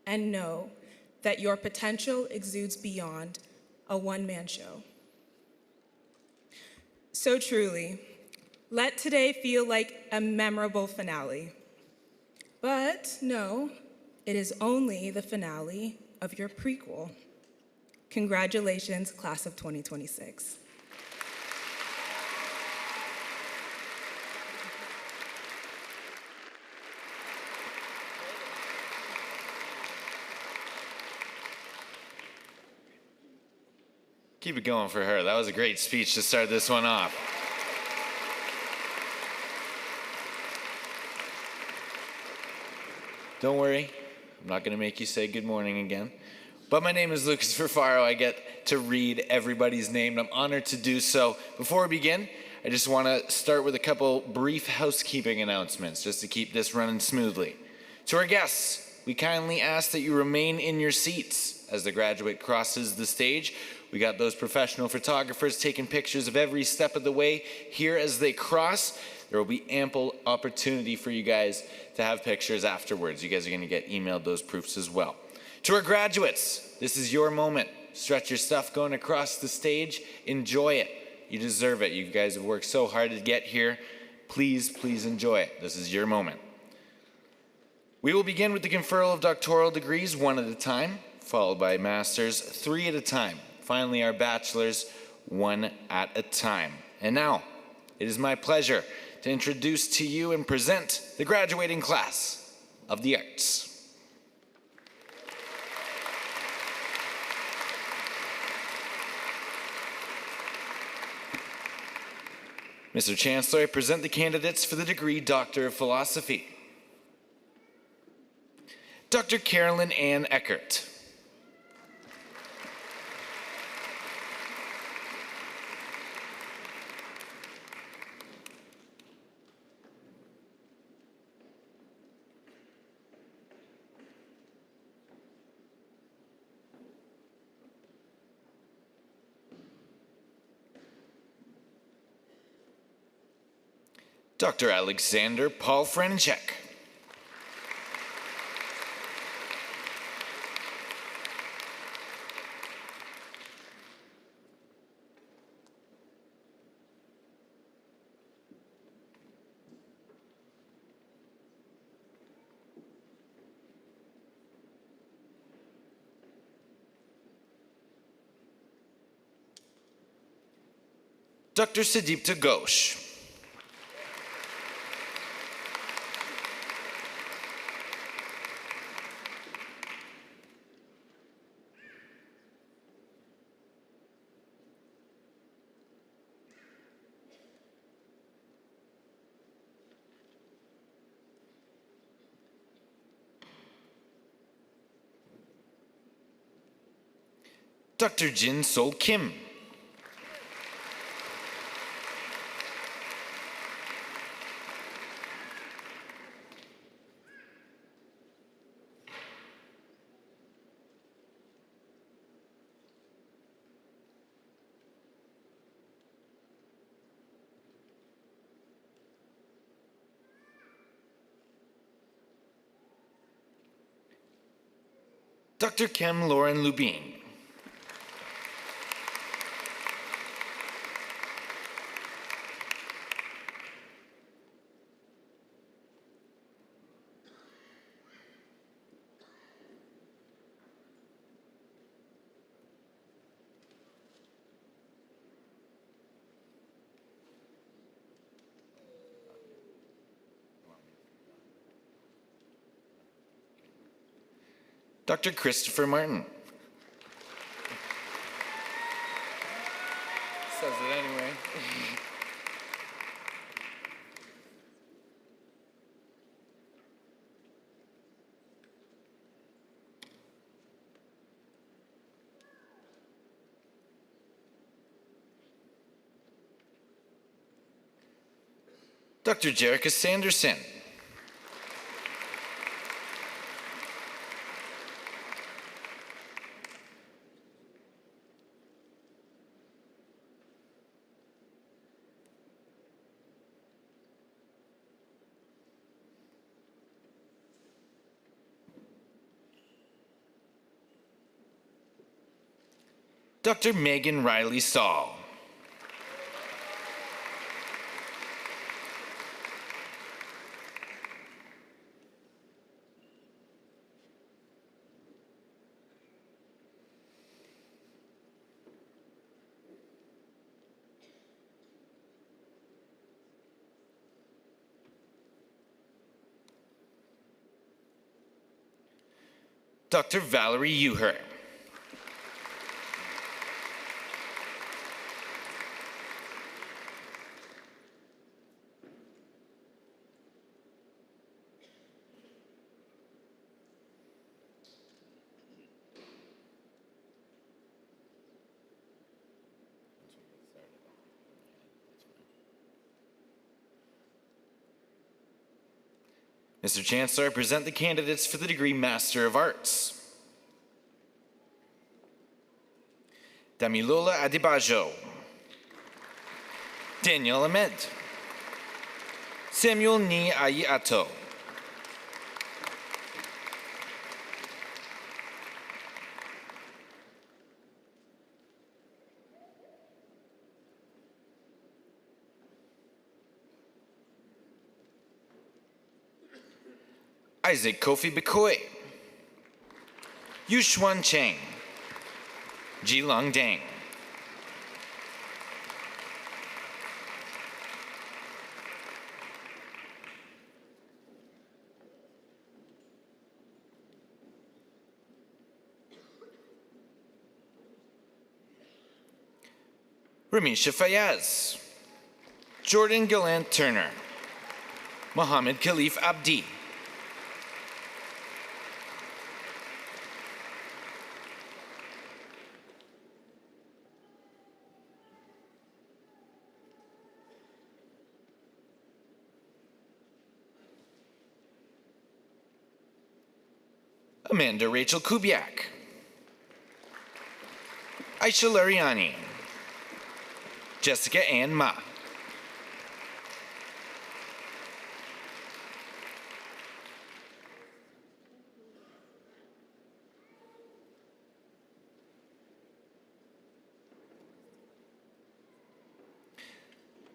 and know that your potential exudes beyond a one-man show. So truly, let today feel like a memorable finale. But no, it is only the finale of your prequel. Congratulations, class of 2026. Keep it going for her. That was a great speech to start this one off. Don't worry, I'm not going to make you say good morning again. But my name is Lucas Verfaro. I get to read everybody's name, and I'm honored to do so. Before we begin, I just want to start with a couple brief housekeeping announcements, just to keep this running smoothly. To our guests, we kindly ask that you remain in your seats as the graduate crosses the stage. We got those professional photographers taking pictures of every step of the way here as they cross. There will be ample opportunity for you guys to have pictures afterwards. You guys are going to get emailed those proofs as well. To our graduates, this is your moment. Stretch your stuff going across the stage. Enjoy it. You deserve it. You guys have worked so hard to get here. Please, please enjoy it. This is your moment. We will begin with the conferral of doctoral degrees one at a time, followed by masters three at a time. Finally, our bachelors one at a time. And now, it is my pleasure to introduce to you and present the graduating class of the arts. Mr. Chancellor, I present the candidates for the degree Doctor of Philosophy. Dr. Carolyn Ann Eckert. Dr. Alexander Paul Franchek. Dr. Sadipta Ghosh. Dr. Jin Sol Kim. Dr. Kim Lauren Lubin. Dr. Christopher Martin. Says it anyway. Dr. Jerica Sanderson. Dr. Megan Riley Saul. Dr. Valerie Uher. Mr. Chancellor, I present the candidates for the degree Master of Arts. Damilola Adebayo, Daniel Ahmed, Samuel Ni Ayi Ato, Isaac Kofi Bikoy, Yuxuan Cheng, Jilong Dang, Ramisha Fayaz, Jordan Gallant Turner, Mohammed Khalif Abdi, Amanda Rachel Kubiak, Aisha Lariani, Jessica Ann Ma,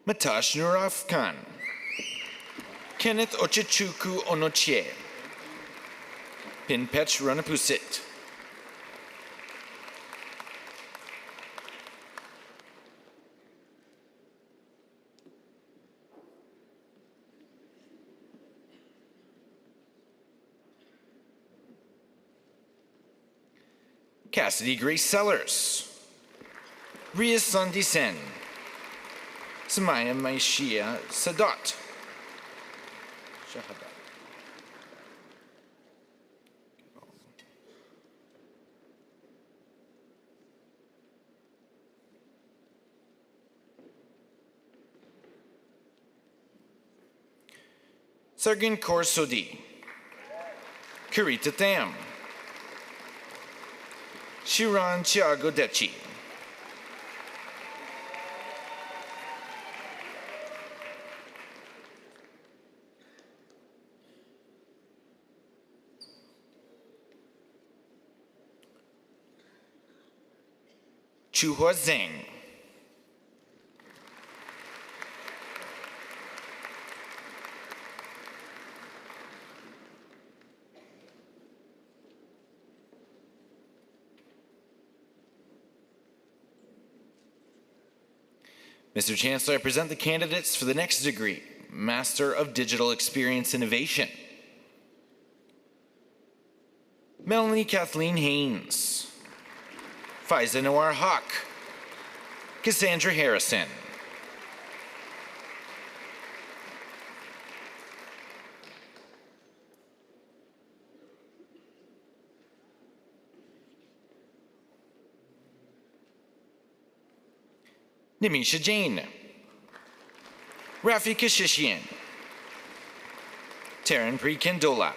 Matash Nuraf Khan, Kenneth Ochechuku Onochie, Pinpech Runapusit, Cassidy Grace Sellers, Ria Sundisen, Samaya Maishia Sadat, Sargin Kaur Sodi, Karita Tham, Shiran Chiago Dechi, Chuhua Zhang, Mr. Chancellor, I present the candidates for the next degree, Master of Digital Experience Innovation. Melanie Kathleen Haynes, Faiza Noir Hawk, Cassandra Harrison, Nimisha Jain, Rafi Kashishian, Taryn Pri Kendola,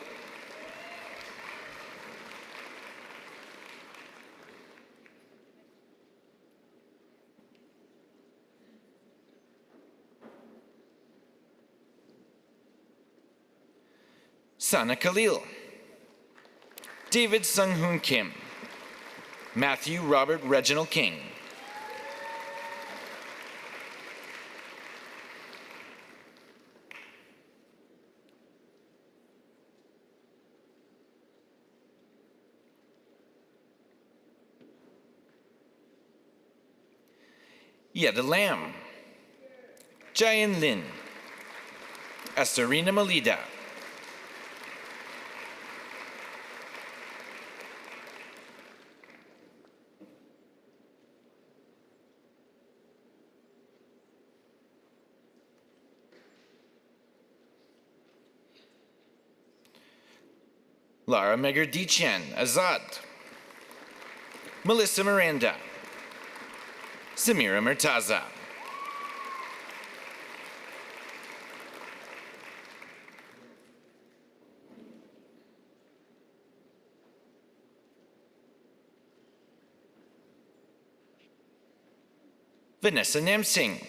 Sana Khalil, David Sung Hoon Kim, Matthew Robert Reginald King, Yeda Lam, Jayan Lin, Estarina Malida, Lara Megardichan Azad, Melissa Miranda, Samira Murtaza, Vanessa Namsing,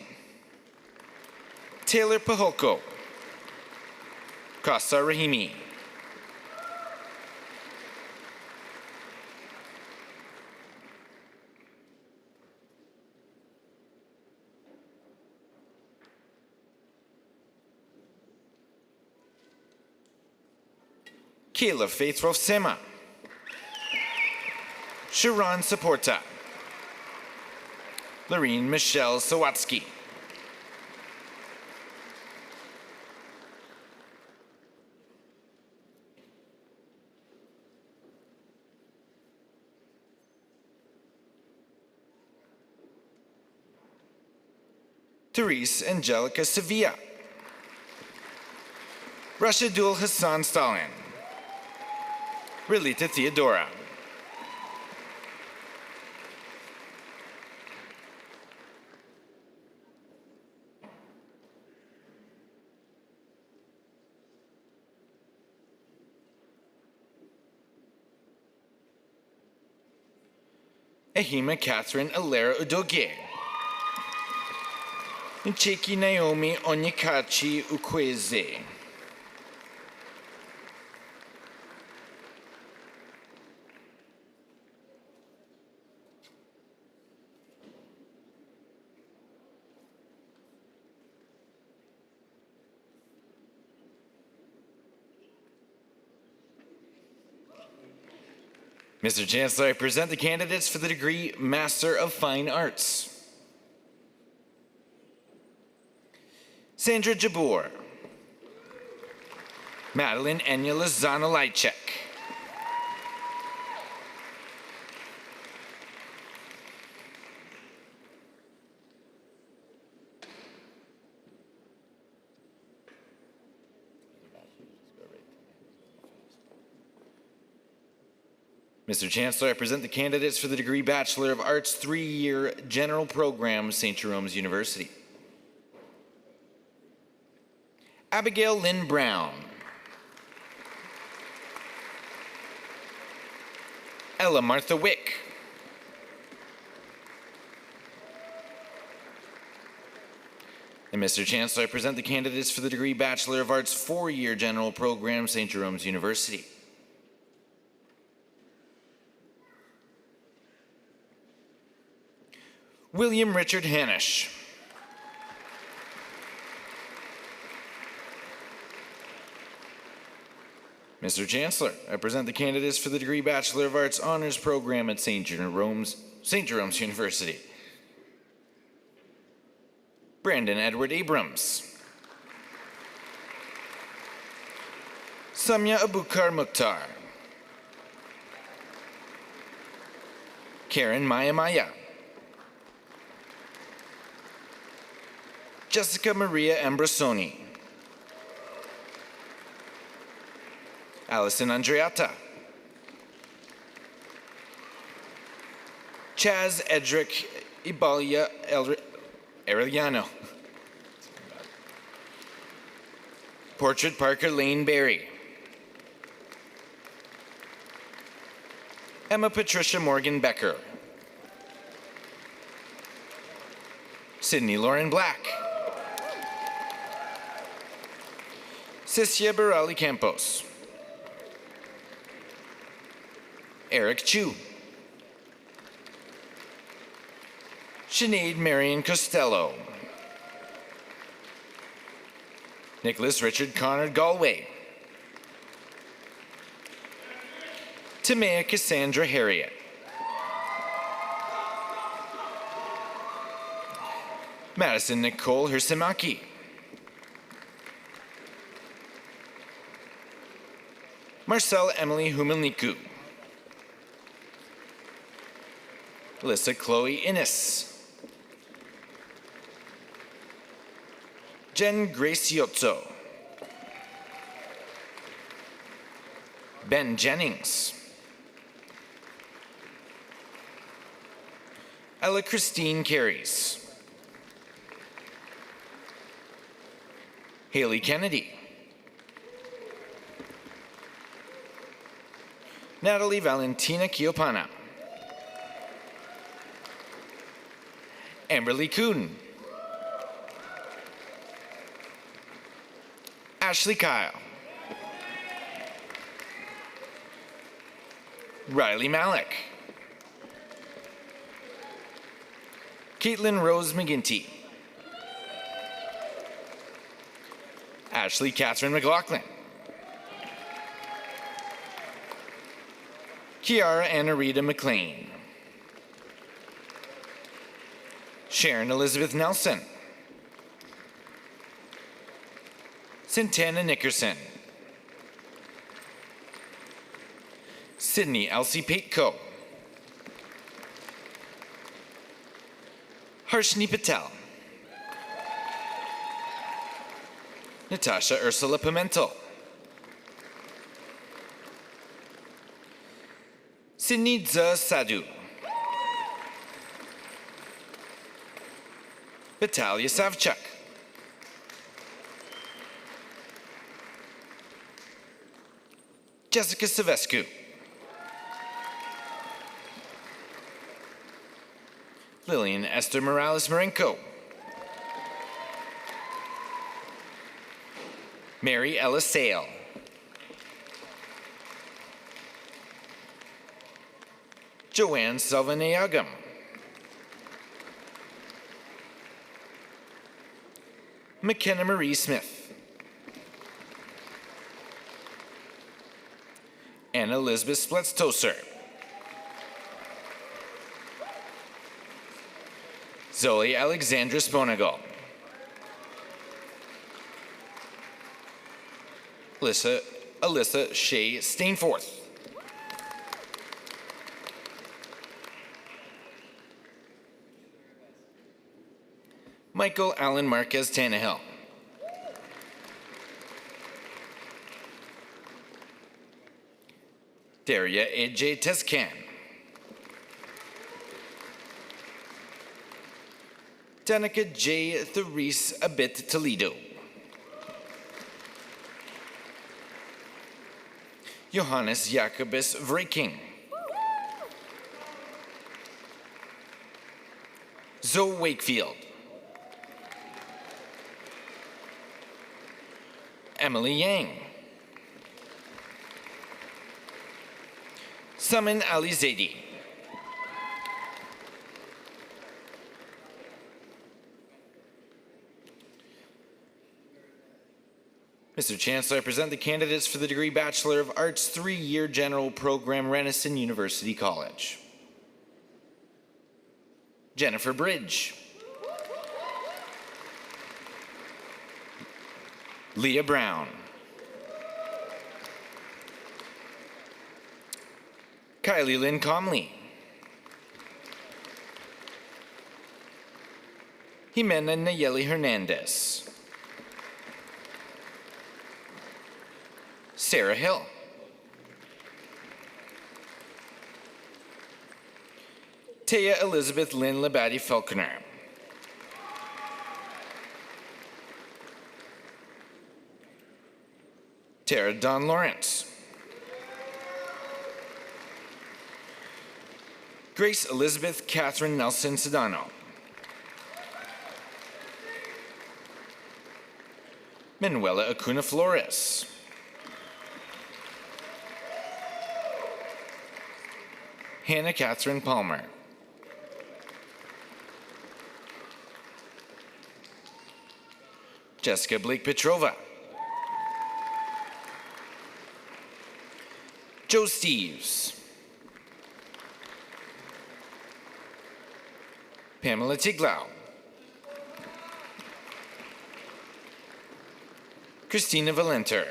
Taylor Paholko, Kasa Rahimi, Kayla Faith Rofsema, Sharon Saporta, Lorene Michelle Sawatsky, Therese Angelica Sevilla, Rashidul Hassan Stalin, Relita Theodora, Ahima Catherine Alera Udogie, Nchiki Naomi Onyekachi Ukweze, Mr. Chancellor, I present the candidates for the degree Master of Fine Arts. Sandra Jabor, Madeline Enya Lozano Lychek, Mr. Chancellor, I present the candidates for the degree Bachelor of Arts 3-year General Program, St. Jerome's University. Abigail Lynn Brown, Ella Martha Wick, and Mr. Chancellor, I present the candidates for the degree Bachelor of Arts 4-year General Program, St. Jerome's University. William Richard Hanish, Mr. Chancellor, I present the candidates for the degree Bachelor of Arts Honors Program at St. Jerome's University. Brandon Edward Abrams, Samya Abukar Mukhtar, Karen Maya, Jessica Maria Ambrosoni, Allison Andreatta, Chaz Edric Ibalia Arellano, Portrait Parker Lane Berry, Emma Patricia Morgan Becker, Sydney Lauren Black, Cisia Barali Campos, Eric Chu, Sinead Marion Costello, Nicholas Richard Connor Galway, Timea Cassandra Harriet, Madison Nicole Hirsimaki, Marcel Emily Humelniku, Alyssa Chloe Innes, Jen Graciozzo, Ben Jennings, Ella Christine Carries, Haley Kennedy, Natalie Valentina Chiopana, Amberly Kuhn. Ashley Kyle. Riley Malik. Caitlin Rose McGinty. Ashley Catherine McLaughlin. Kiara Anarita McLean. Sharon Elizabeth Nelson. Santana Nickerson. Sydney Elsie Pateco. Harshni Patel. Natasha Ursula Pimentel. Sinidza Sadhu. Vitalia Savchuk. Jessica Savescu. Lillian Esther Morales Marenko. Mary Ellis Sale. Joanne Salvanayagam. McKenna Marie Smith. Anna Elizabeth Splets-Toser. Zoe Alexandra Sponagle. Alyssa Shea Stainforth. Michael Allen Marquez Tannehill. Daria AJ Tescan. Danica J. Therese Abit Toledo. Johannes Jacobus Vreking. Zoe Wakefield. Emily Yang. Samin Ali Zaidi. Mr. Chancellor, I present the candidates for the degree Bachelor of Arts 3-year General Program, Renison University College. Jennifer Bridge. Leah Brown. Kylie Lynn Comley. Jimena Nayeli Hernandez. Sarah Hill. Taya Elizabeth Lynn Labadie Falconer. Tara Dawn Lawrence. Grace Elizabeth Catherine Nelson Sedano. Manuela Acuna Flores. Hannah Catherine Palmer. Jessica Blake Petrova. Joe Steves. Pamela Tiglau. Christina Valenter.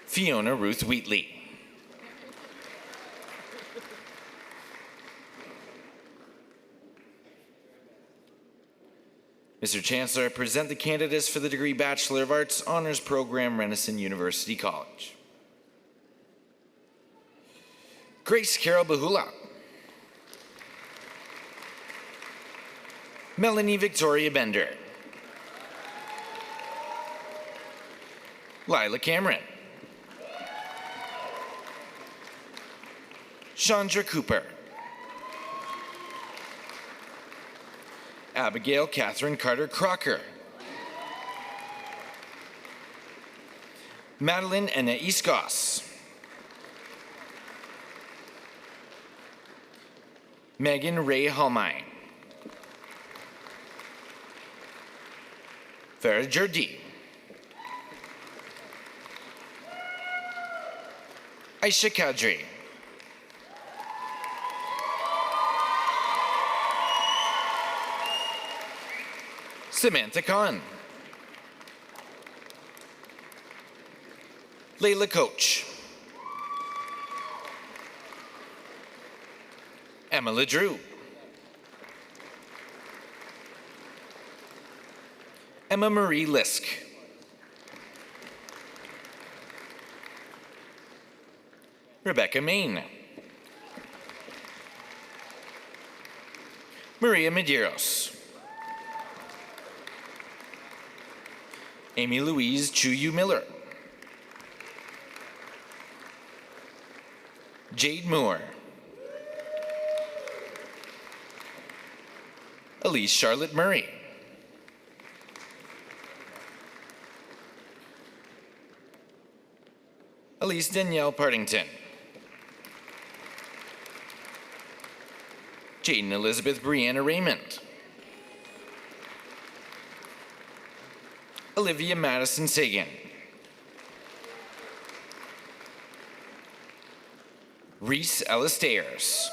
Fiona Ruth Wheatley. Mr. Chancellor, I present the candidates for the degree Bachelor of Arts Honors Program, Renison University College. Grace Carol Bahula. Melanie Victoria Bender. Lila Cameron. Chandra Cooper. Abigail Catherine Carter Crocker. Madeline Anna Iskos. Megan Ray Halmine. Farah Jurdi. Aisha Kadri. Samantha Khan. Layla Coach. Emma Drew. Emma Marie Lisk. Rebecca Main. Maria Medeiros. Amy Louise Chuyu Miller. Jade Moore. Elise Charlotte Murray. Elise Danielle Partington. Jaden Elizabeth Brianna Raymond. Olivia Madison Sagan. Reese Ellis Stayers.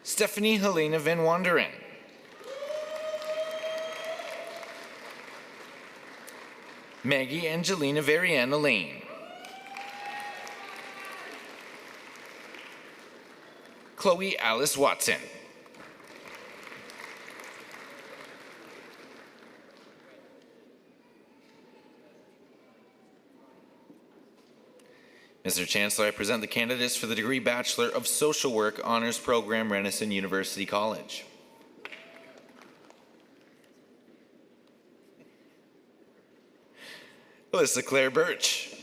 Stephanie Helena Van Wanderen. Maggie Angelina Variana Lane. Chloe Alice Watson. Mr. Chancellor, I present the candidates for the degree Bachelor of Social Work Honors Program, Renison University College. Alyssa Claire Birch.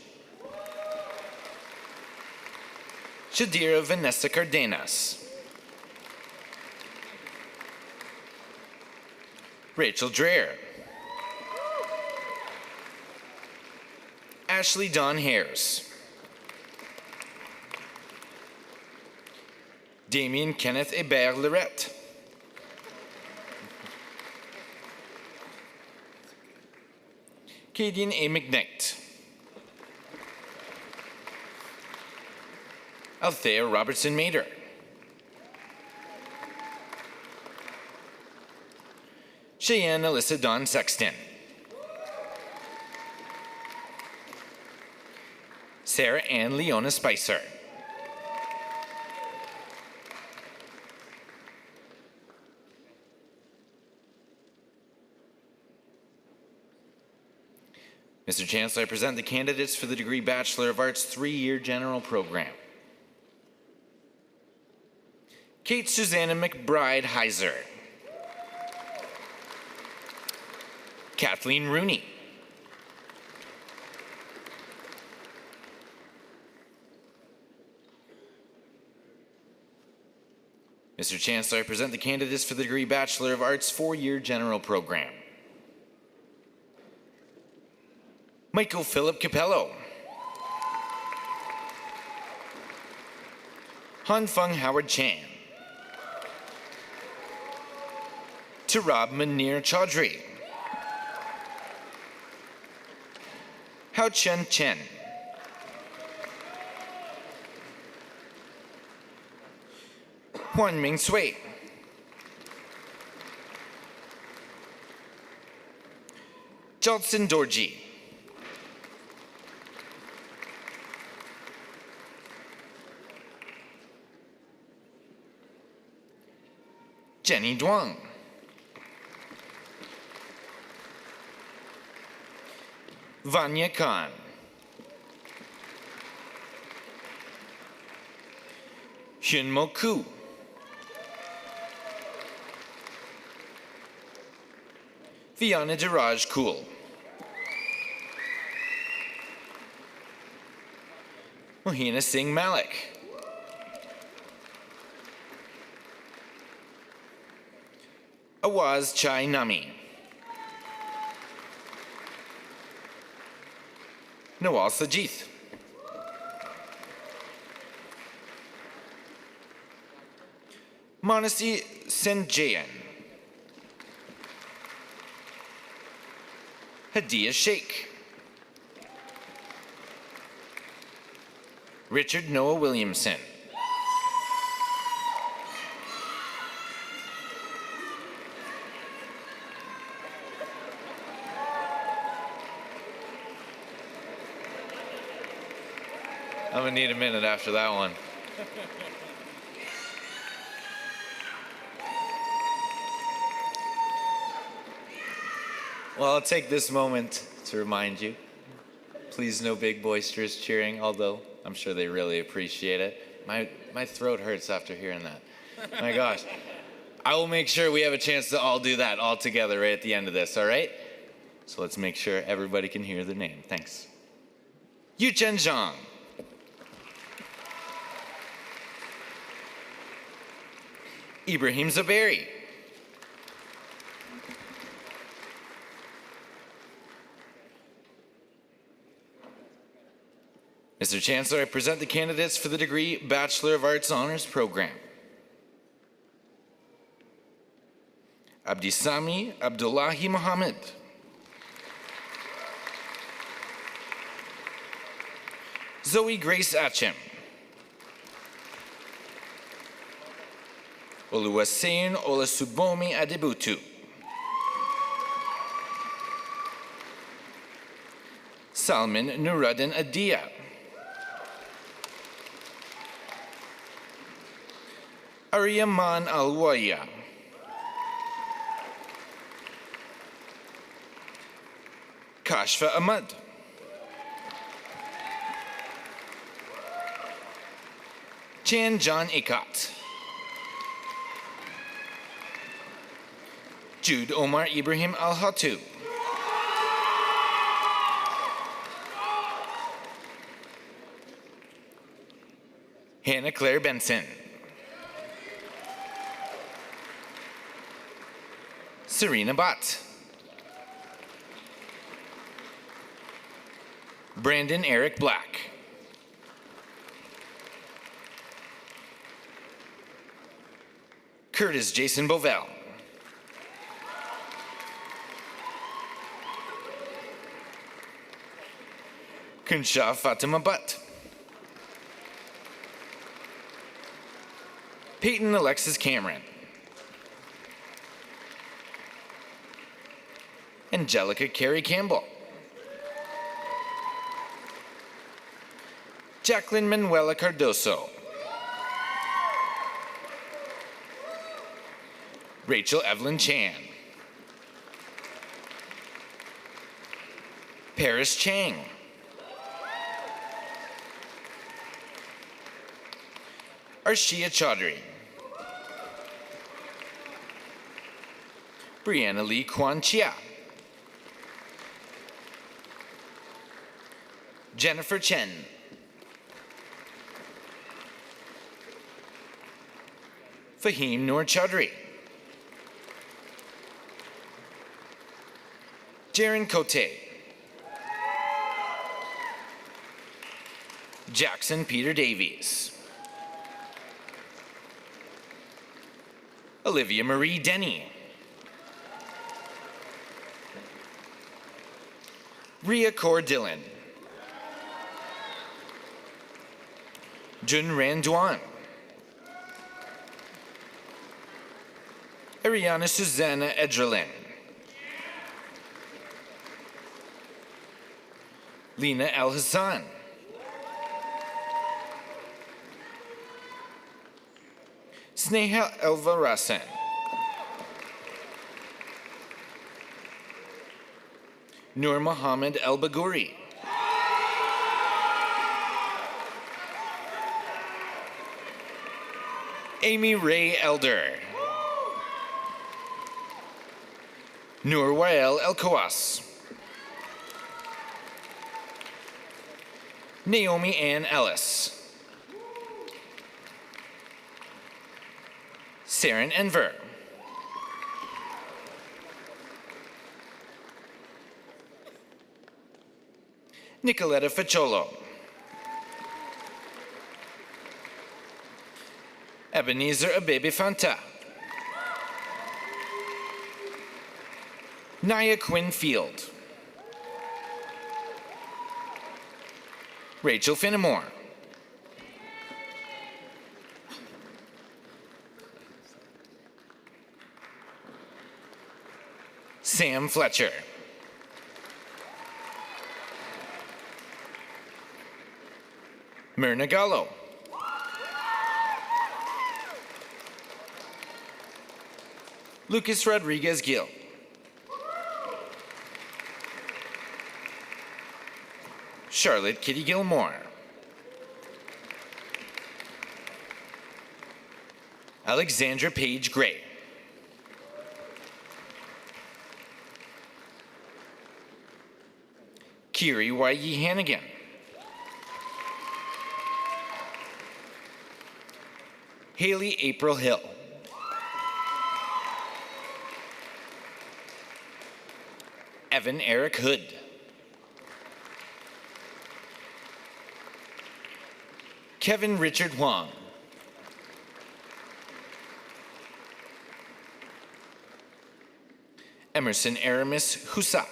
Shadira Vanessa Cardenas. Rachel Dreher. Ashley Dawn Hares. Damien Kenneth Hébert Lorette. Cadian A. McKnight. Althea Robertson Mader. Cheyenne Alyssa Dawn Sexton. Sarah Ann Leona Spicer. Mr. Chancellor, I present the candidates for the degree Bachelor of Arts 3-year general program. Kate Susanna McBride Heiser. Kathleen Rooney. Mr. Chancellor, I present the candidates for the degree Bachelor of Arts 4-year general program. Michael Philip Capello. Han Fung Howard Chan. Tarab Munir Chaudhry. Hao Chen Chen. Huan Ming Sui. Jolson Dorji. Jenny Duang. Vanya Khan. Hyunmo Koo. Viana Diraj Kool. Mohina Singh Malik. Awaz Chai Nami. Nawal Sajith. Manasi Senjayan. Hadiya Sheikh. Richard Noah Williamson. I'm gonna need a minute after that one. Well, I'll take this moment to remind you, please no big boisterous cheering, although I'm sure they really appreciate it. My throat hurts after hearing that. My gosh. I will make sure we have a chance to all do that all together right at the end of this, all right? So let's make sure everybody can hear the name. Thanks. Yuchen Zhang. Ibrahim Zaberi. Mr. Chancellor, I present the candidates for the degree Bachelor of Arts Honors Program. Abdisami Abdullahi Mohammed. Zoe Grace Achem. Oluwaseun Olasubomi Adebutu. Salman Nuruddin Adia. Ariyaman Alwaya. Kashfa Ahmad. Chan John Ikat. Jude Omar Ibrahim Al-Hatu. Hannah Claire Benson. Serena Bott. Brandon Eric Black. Curtis Jason Bovell. Kunsha Fatima Butt. Peyton Alexis Cameron. Angelica Carey Campbell. Jacqueline Manuela Cardoso. Rachel Evelyn Chan. Paris Chang. Arshia Chaudhry. Brianna Lee Kwan Chia. Jennifer Chen. Fahim Noor Chaudhry. Jaron Cote. Jackson Peter Davies. Olivia Marie Denny. Ria Kaur Dillon. Jun Ran Duan. Ariana Susanna Edrelin. Lena El Hassan. Sneha Elvarasan. Nur Muhammad El Baguri. Amy Ray Elder. Nur Wael El Kawas. Naomi Ann Ellis. Saren Enver. Nicoletta Facciolo. Ebenezer Abebe Fanta. Naya Quinn Field. Rachel Finnemore. Sam Fletcher. Myrna Gallo. Lucas Rodriguez Gill. Charlotte Kitty Gilmore. Alexandra Page Gray. Kiri Y.E. Hannigan. Haley April Hill. Evan Eric Hood. Kevin Richard Huang. Emerson Aramis Husa.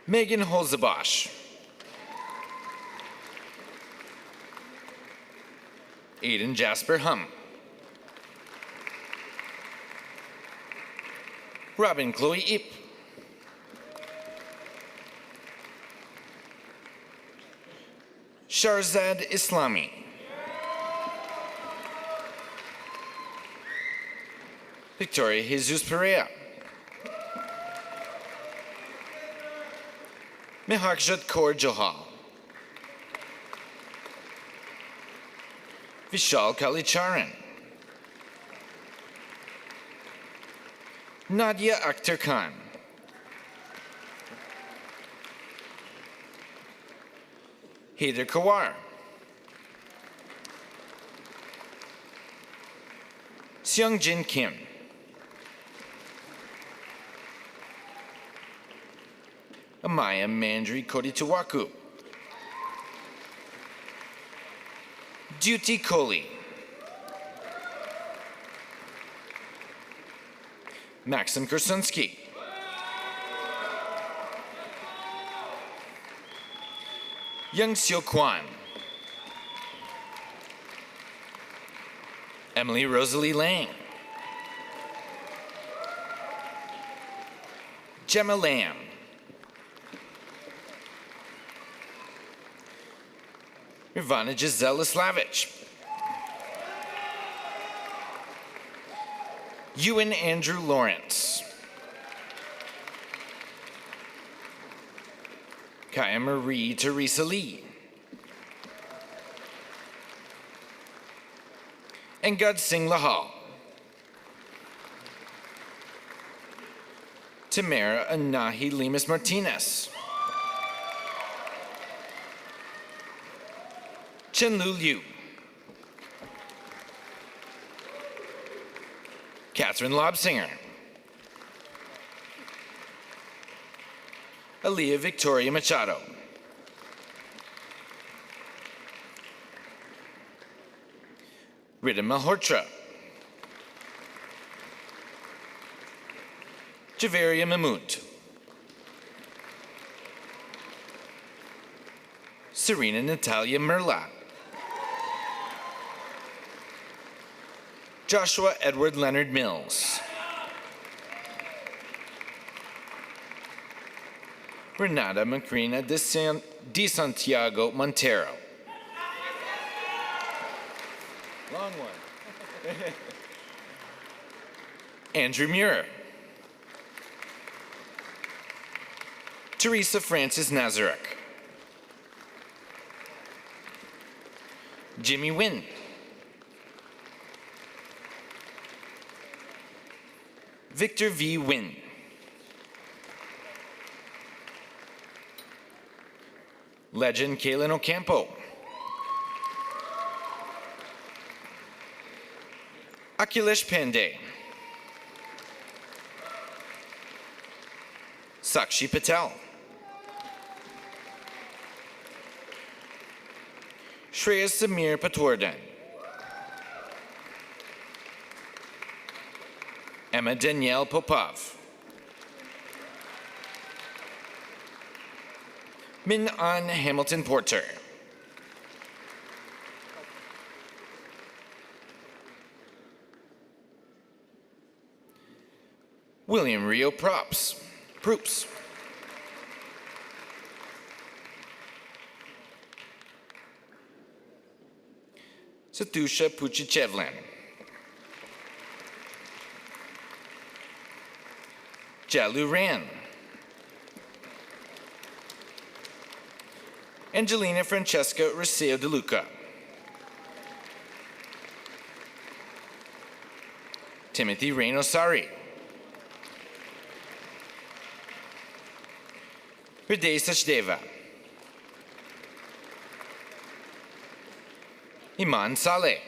Megan Holzabosch. Aiden Jasper Hum. Robin Chloe Ip. Sharzad Islami. Victoria Jesus Perea. Mihakjot Kaur Johal. Vishal Kalicharan. Nadia Akhtar Khan. Haider Kawar. Seung Jin Kim. Amaya Mandri Kodituwaku. Duty Kohli. Maxim Kursunsky. Young Seo Kwan. Emily Rosalie Lang. Gemma Lamb. Ivana Gisela Slavich. Ewan Andrew Lawrence. Kaya Marie Teresa Lee. And Gud Singh Lahal. Tamara Anahi Lemus Martinez. Chenlu Liu. Catherine Lobsinger. Aaliyah Victoria Machado. Rita Malhotra. Javeria Mahmood. Serena Natalia Merla. Joshua Edward Leonard Mills. Renata Macrina de Santiago Montero. Long one. Andrew Muir. Teresa Francis Nazarek. Jimmy Wynn. Victor V. Wynn. Legend Kaylin Ocampo. Akhilesh Pandey. Sakshi Patel. Shreya Samir Patwardhan. Emma Danielle Popov. Min An Hamilton Porter. William Rio Proops. Satusha Puchichevlin. Jalu Ran. Angelina Francesca Rocio De Luca. Timothy Reno Sari. Hriday Sachdeva. Iman Saleh.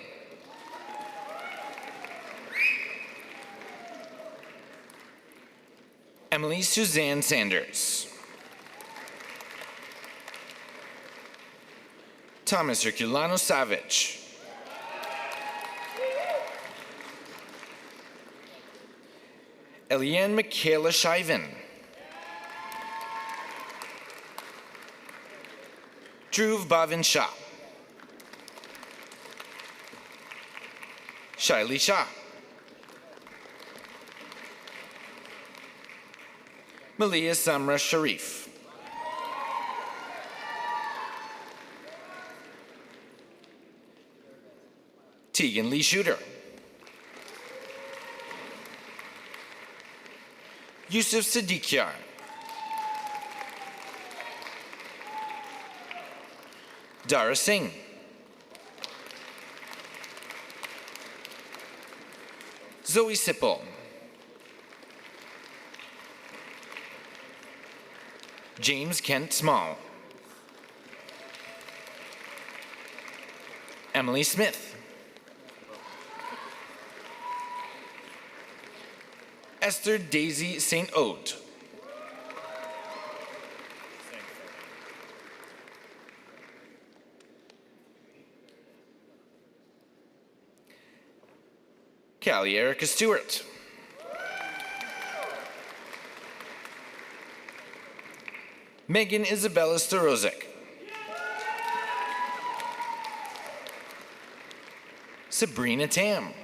Emily Suzanne Sanders. Thomas Herculano Savage. Eliane Michaela Shiven. Dhruv Bhavin Shah. Shaili Shah. Malia Samra Sharif. Tegan Lee Shooter. Yusuf Siddiqiar. Dara Singh. Zoe Sipple. James Kent Small. Emily Smith. Esther Daisy St. Ode. Callie Erica Stewart. Megan Isabella Starozic. Sabrina Tam.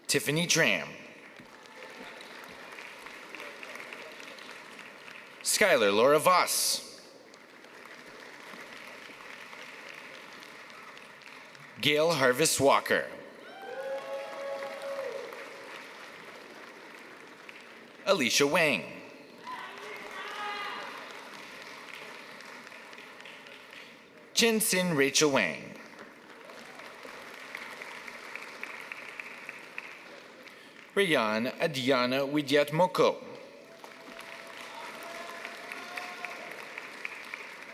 Tiffany Tram. Skylar Laura Voss. Gail Harvest Walker. Alicia Wang. Chen Sin Rachel Wang. Rayan Adiana Widyat Moko.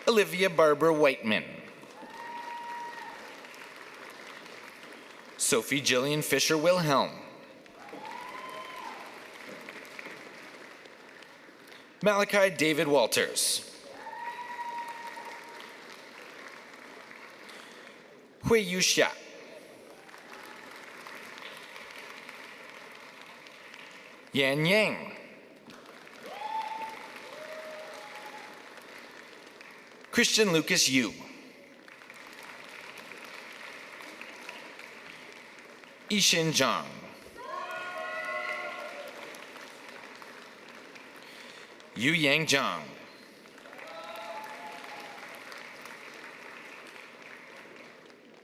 Olivia Barbara Whiteman. Sophie Jillian Fisher Wilhelm. Malachi David Walters. Hui Yu Xia. Yan Yang. Christian Lucas Yu. Ishin Zhang. Yu Yang Zhang.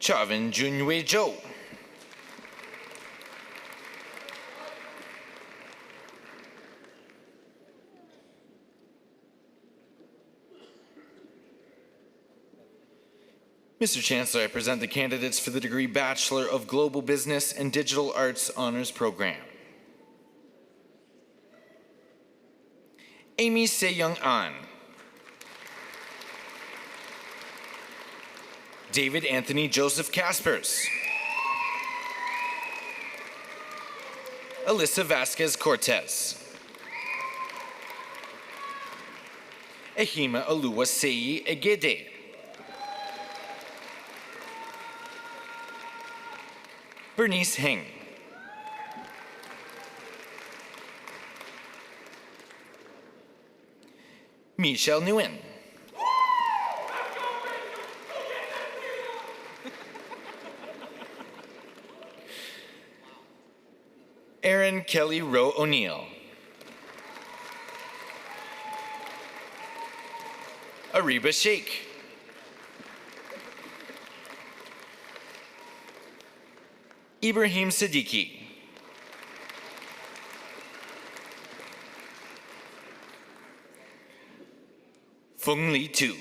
Chavin Junwei Zhou. Mr. Chancellor, I present the candidates for the degree Bachelor of Global Business and Digital Arts Honors Program. Amy Se-young An. David Anthony Joseph Caspers. Alyssa Vasquez Cortez. Ehima Oluwaseyi Egede. Bernice Heng. Michelle Nguyen. Erin Kelly Rowe O'Neill. Ariba Sheikh. Ibrahim Siddiqui. Feng Li Tu.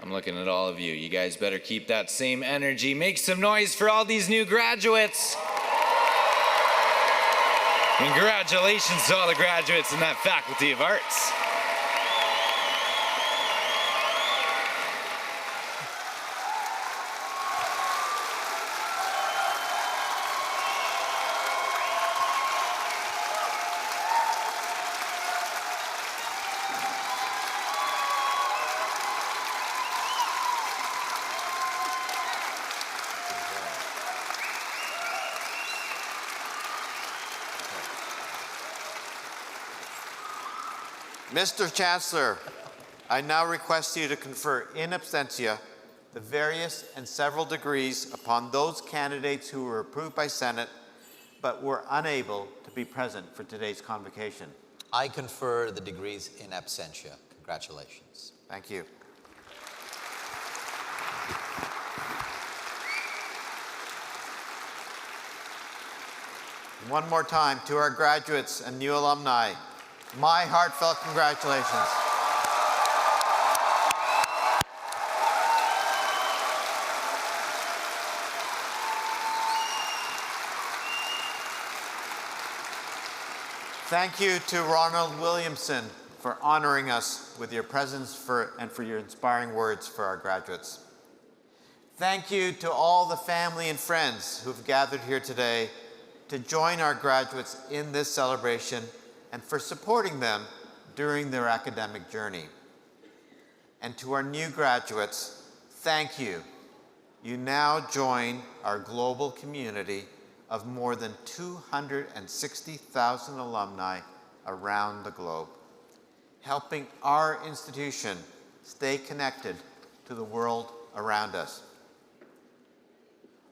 I'm looking at all of you. You guys better keep that same energy. Make some noise for all these new graduates. Congratulations to all the graduates in that Faculty of Arts. Mr. Chancellor, I now request you to confer in absentia the various and several degrees upon those candidates who were approved by Senate but were unable to be present for today's convocation. I confer the degrees in absentia. Congratulations. Thank you. One more time to our graduates and new alumni, my heartfelt congratulations. Thank you to Ronald Williamson for honoring us with your presence and for your inspiring words for our graduates. Thank you to all the family and friends who've gathered here today to join our graduates in this celebration and for supporting them during their academic journey. And to our new graduates, thank you. You now join our global community of more than 260,000 alumni around the globe, helping our institution stay connected to the world around us.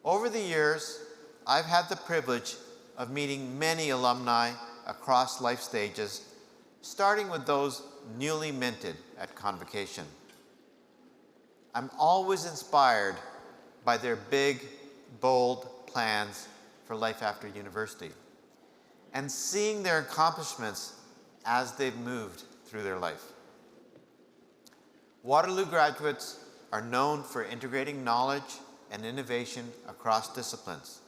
Over the years, I've had the privilege of meeting many alumni across life stages, starting with those newly minted at Convocation. I'm always inspired by their big, bold plans for life after university and seeing their accomplishments as they've moved through their life. Waterloo graduates are known for integrating knowledge and innovation across disciplines.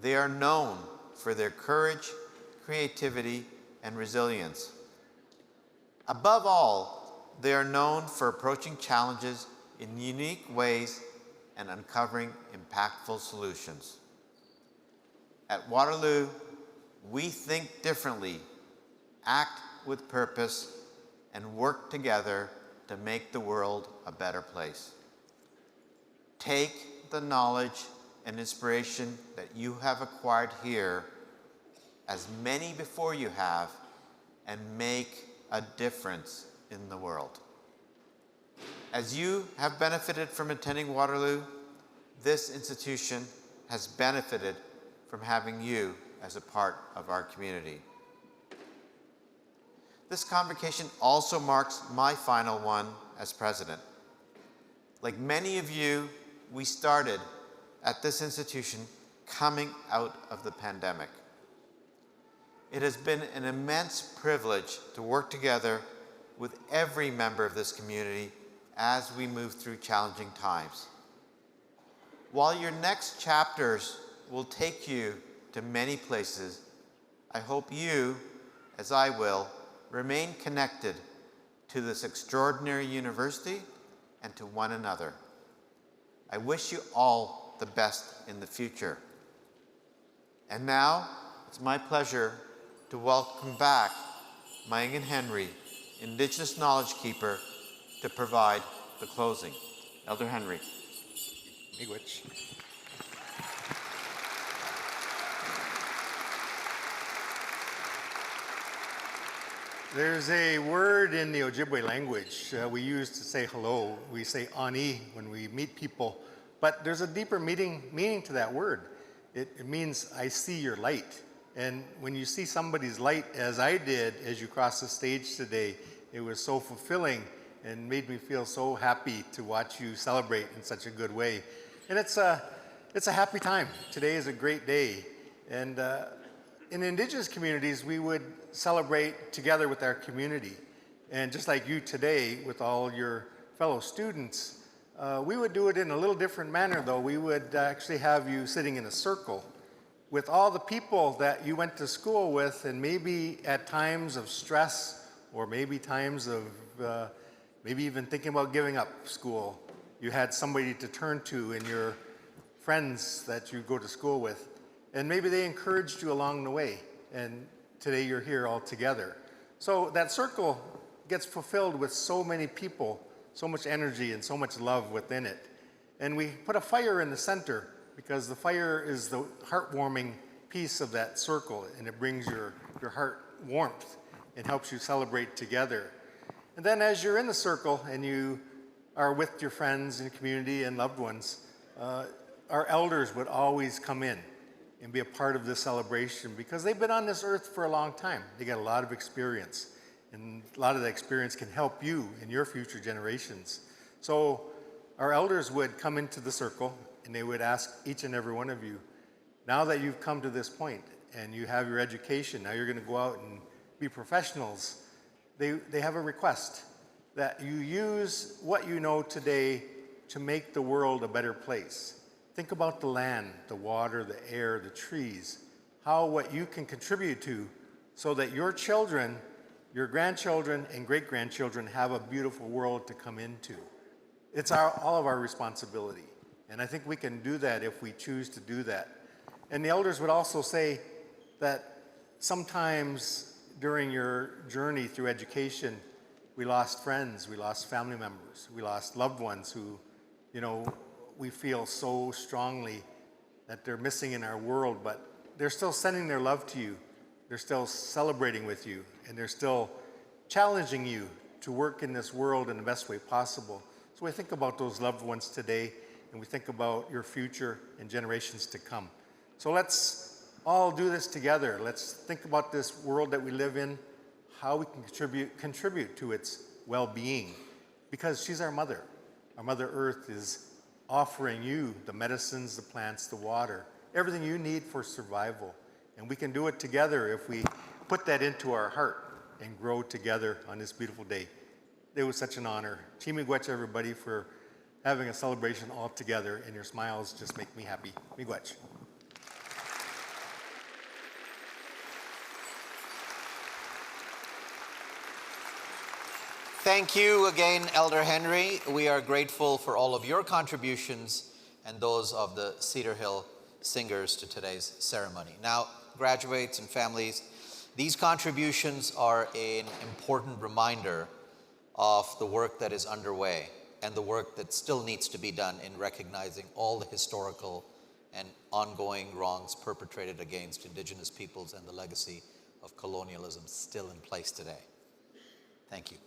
They are known for their courage, creativity, and resilience. Above all, they are known for approaching challenges in unique ways and uncovering impactful solutions. At Waterloo, we think differently, act with purpose, and work together to make the world a better place. Take the knowledge and inspiration that you have acquired here, as many before you have, and make a difference in the world. As you have benefited from attending Waterloo, this institution has benefited from having you as a part of our community. This convocation also marks my final one as president. Like many of you, we started at this institution coming out of the pandemic. It has been an immense privilege to work together with every member of this community as we move through challenging times. While your next chapters will take you to many places, I hope you, as I will, remain connected to this extraordinary university and to one another. I wish you all the best in the future. And now, it's my pleasure to welcome back Megan Henry, Indigenous Knowledge Keeper, to provide the closing. Elder Henry. Miigwech. There's a word in the Ojibwe language we use to say hello. We say ani when we meet people, but there's a deeper meaning to that word. It means I see your light. And when you see somebody's light, as I did as you crossed the stage today, it was so fulfilling and made me feel so happy to watch you celebrate in such a good way. And it's a happy time. Today is a great day. And in Indigenous communities, we would celebrate together with our community. And just like you today with all your fellow students, we would do it in a little different manner though. We would actually have you sitting in a circle with all the people that you went to school with, and maybe at times of stress or maybe times of maybe even thinking about giving up school, you had somebody to turn to in your friends that you go to school with. And maybe they encouraged you along the way, and today you're here all together. So that circle gets fulfilled with so many people, so much energy and so much love within it. And we put a fire in the center because the fire is the heartwarming piece of that circle, and it brings your heart warmth and helps you celebrate together. And then as you're in the circle and you are with your friends and community and loved ones, our elders would always come in and be a part of this celebration because they've been on this earth for a long time. They got a lot of experience, and a lot of that experience can help you in your future generations. So our elders would come into the circle and they would ask each and every one of you, now that you've come to this point and you have your education, now you're going to go out and be professionals, they have a request that you use what you know today to make the world a better place. Think about the land, the water, the air, the trees, how what you can contribute to so that your children, your grandchildren, and great-grandchildren have a beautiful world to come into. It's all of our responsibility. And I think we can do that if we choose to do that. And the elders would also say that sometimes during your journey through education, we lost friends, we lost family members, we lost loved ones who, we feel so strongly that they're missing in our world, but they're still sending their love to you. They're still celebrating with you, and they're still challenging you to work in this world in the best way possible. So we think about those loved ones today, and we think about your future and generations to come. So let's all do this together. Let's think about this world that we live in, how we can contribute to its well-being, because she's our mother. Our Mother Earth is offering you the medicines, the plants, the water, everything you need for survival. And we can do it together if we put that into our heart and grow together on this beautiful day. It was such an honor. Miigwech, everybody, for having a celebration all together, and your smiles just make me happy. Miigwech. Thank you again, Elder Henry. We are grateful for all of your contributions and those of the Cedar Hill singers to today's ceremony. Now, graduates and families, these contributions are an important reminder of the work that is underway and the work that still needs to be done in recognizing all the historical and ongoing wrongs perpetrated against Indigenous peoples and the legacy of colonialism still in place today. Thank you.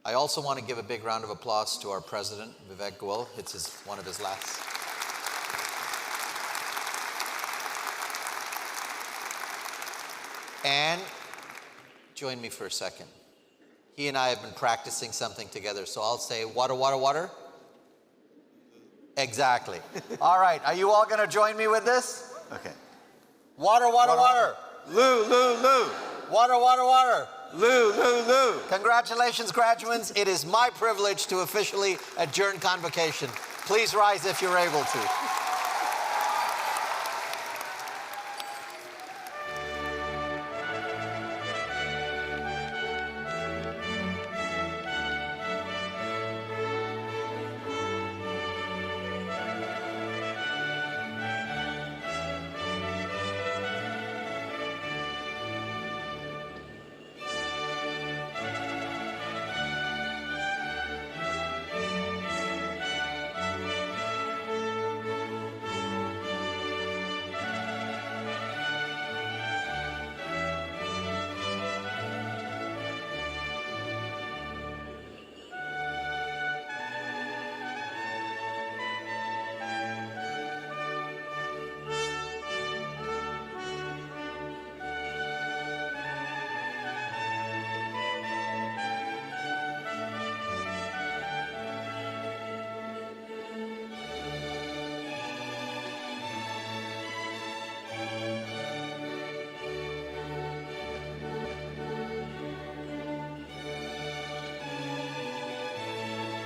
I also want to give a big round of applause to our president, Vivek Goel. It's one of his last. And join me for a second. He and I have been practicing something together, so I'll say water, water, water. Exactly. All right, are you all going to join me with this? Okay. Water, water, water. Lou, Lou, Lou. Water, water, water. Lou, Lou, Lou. Congratulations, graduates. It is my privilege to officially adjourn Convocation. Please rise if you're able to.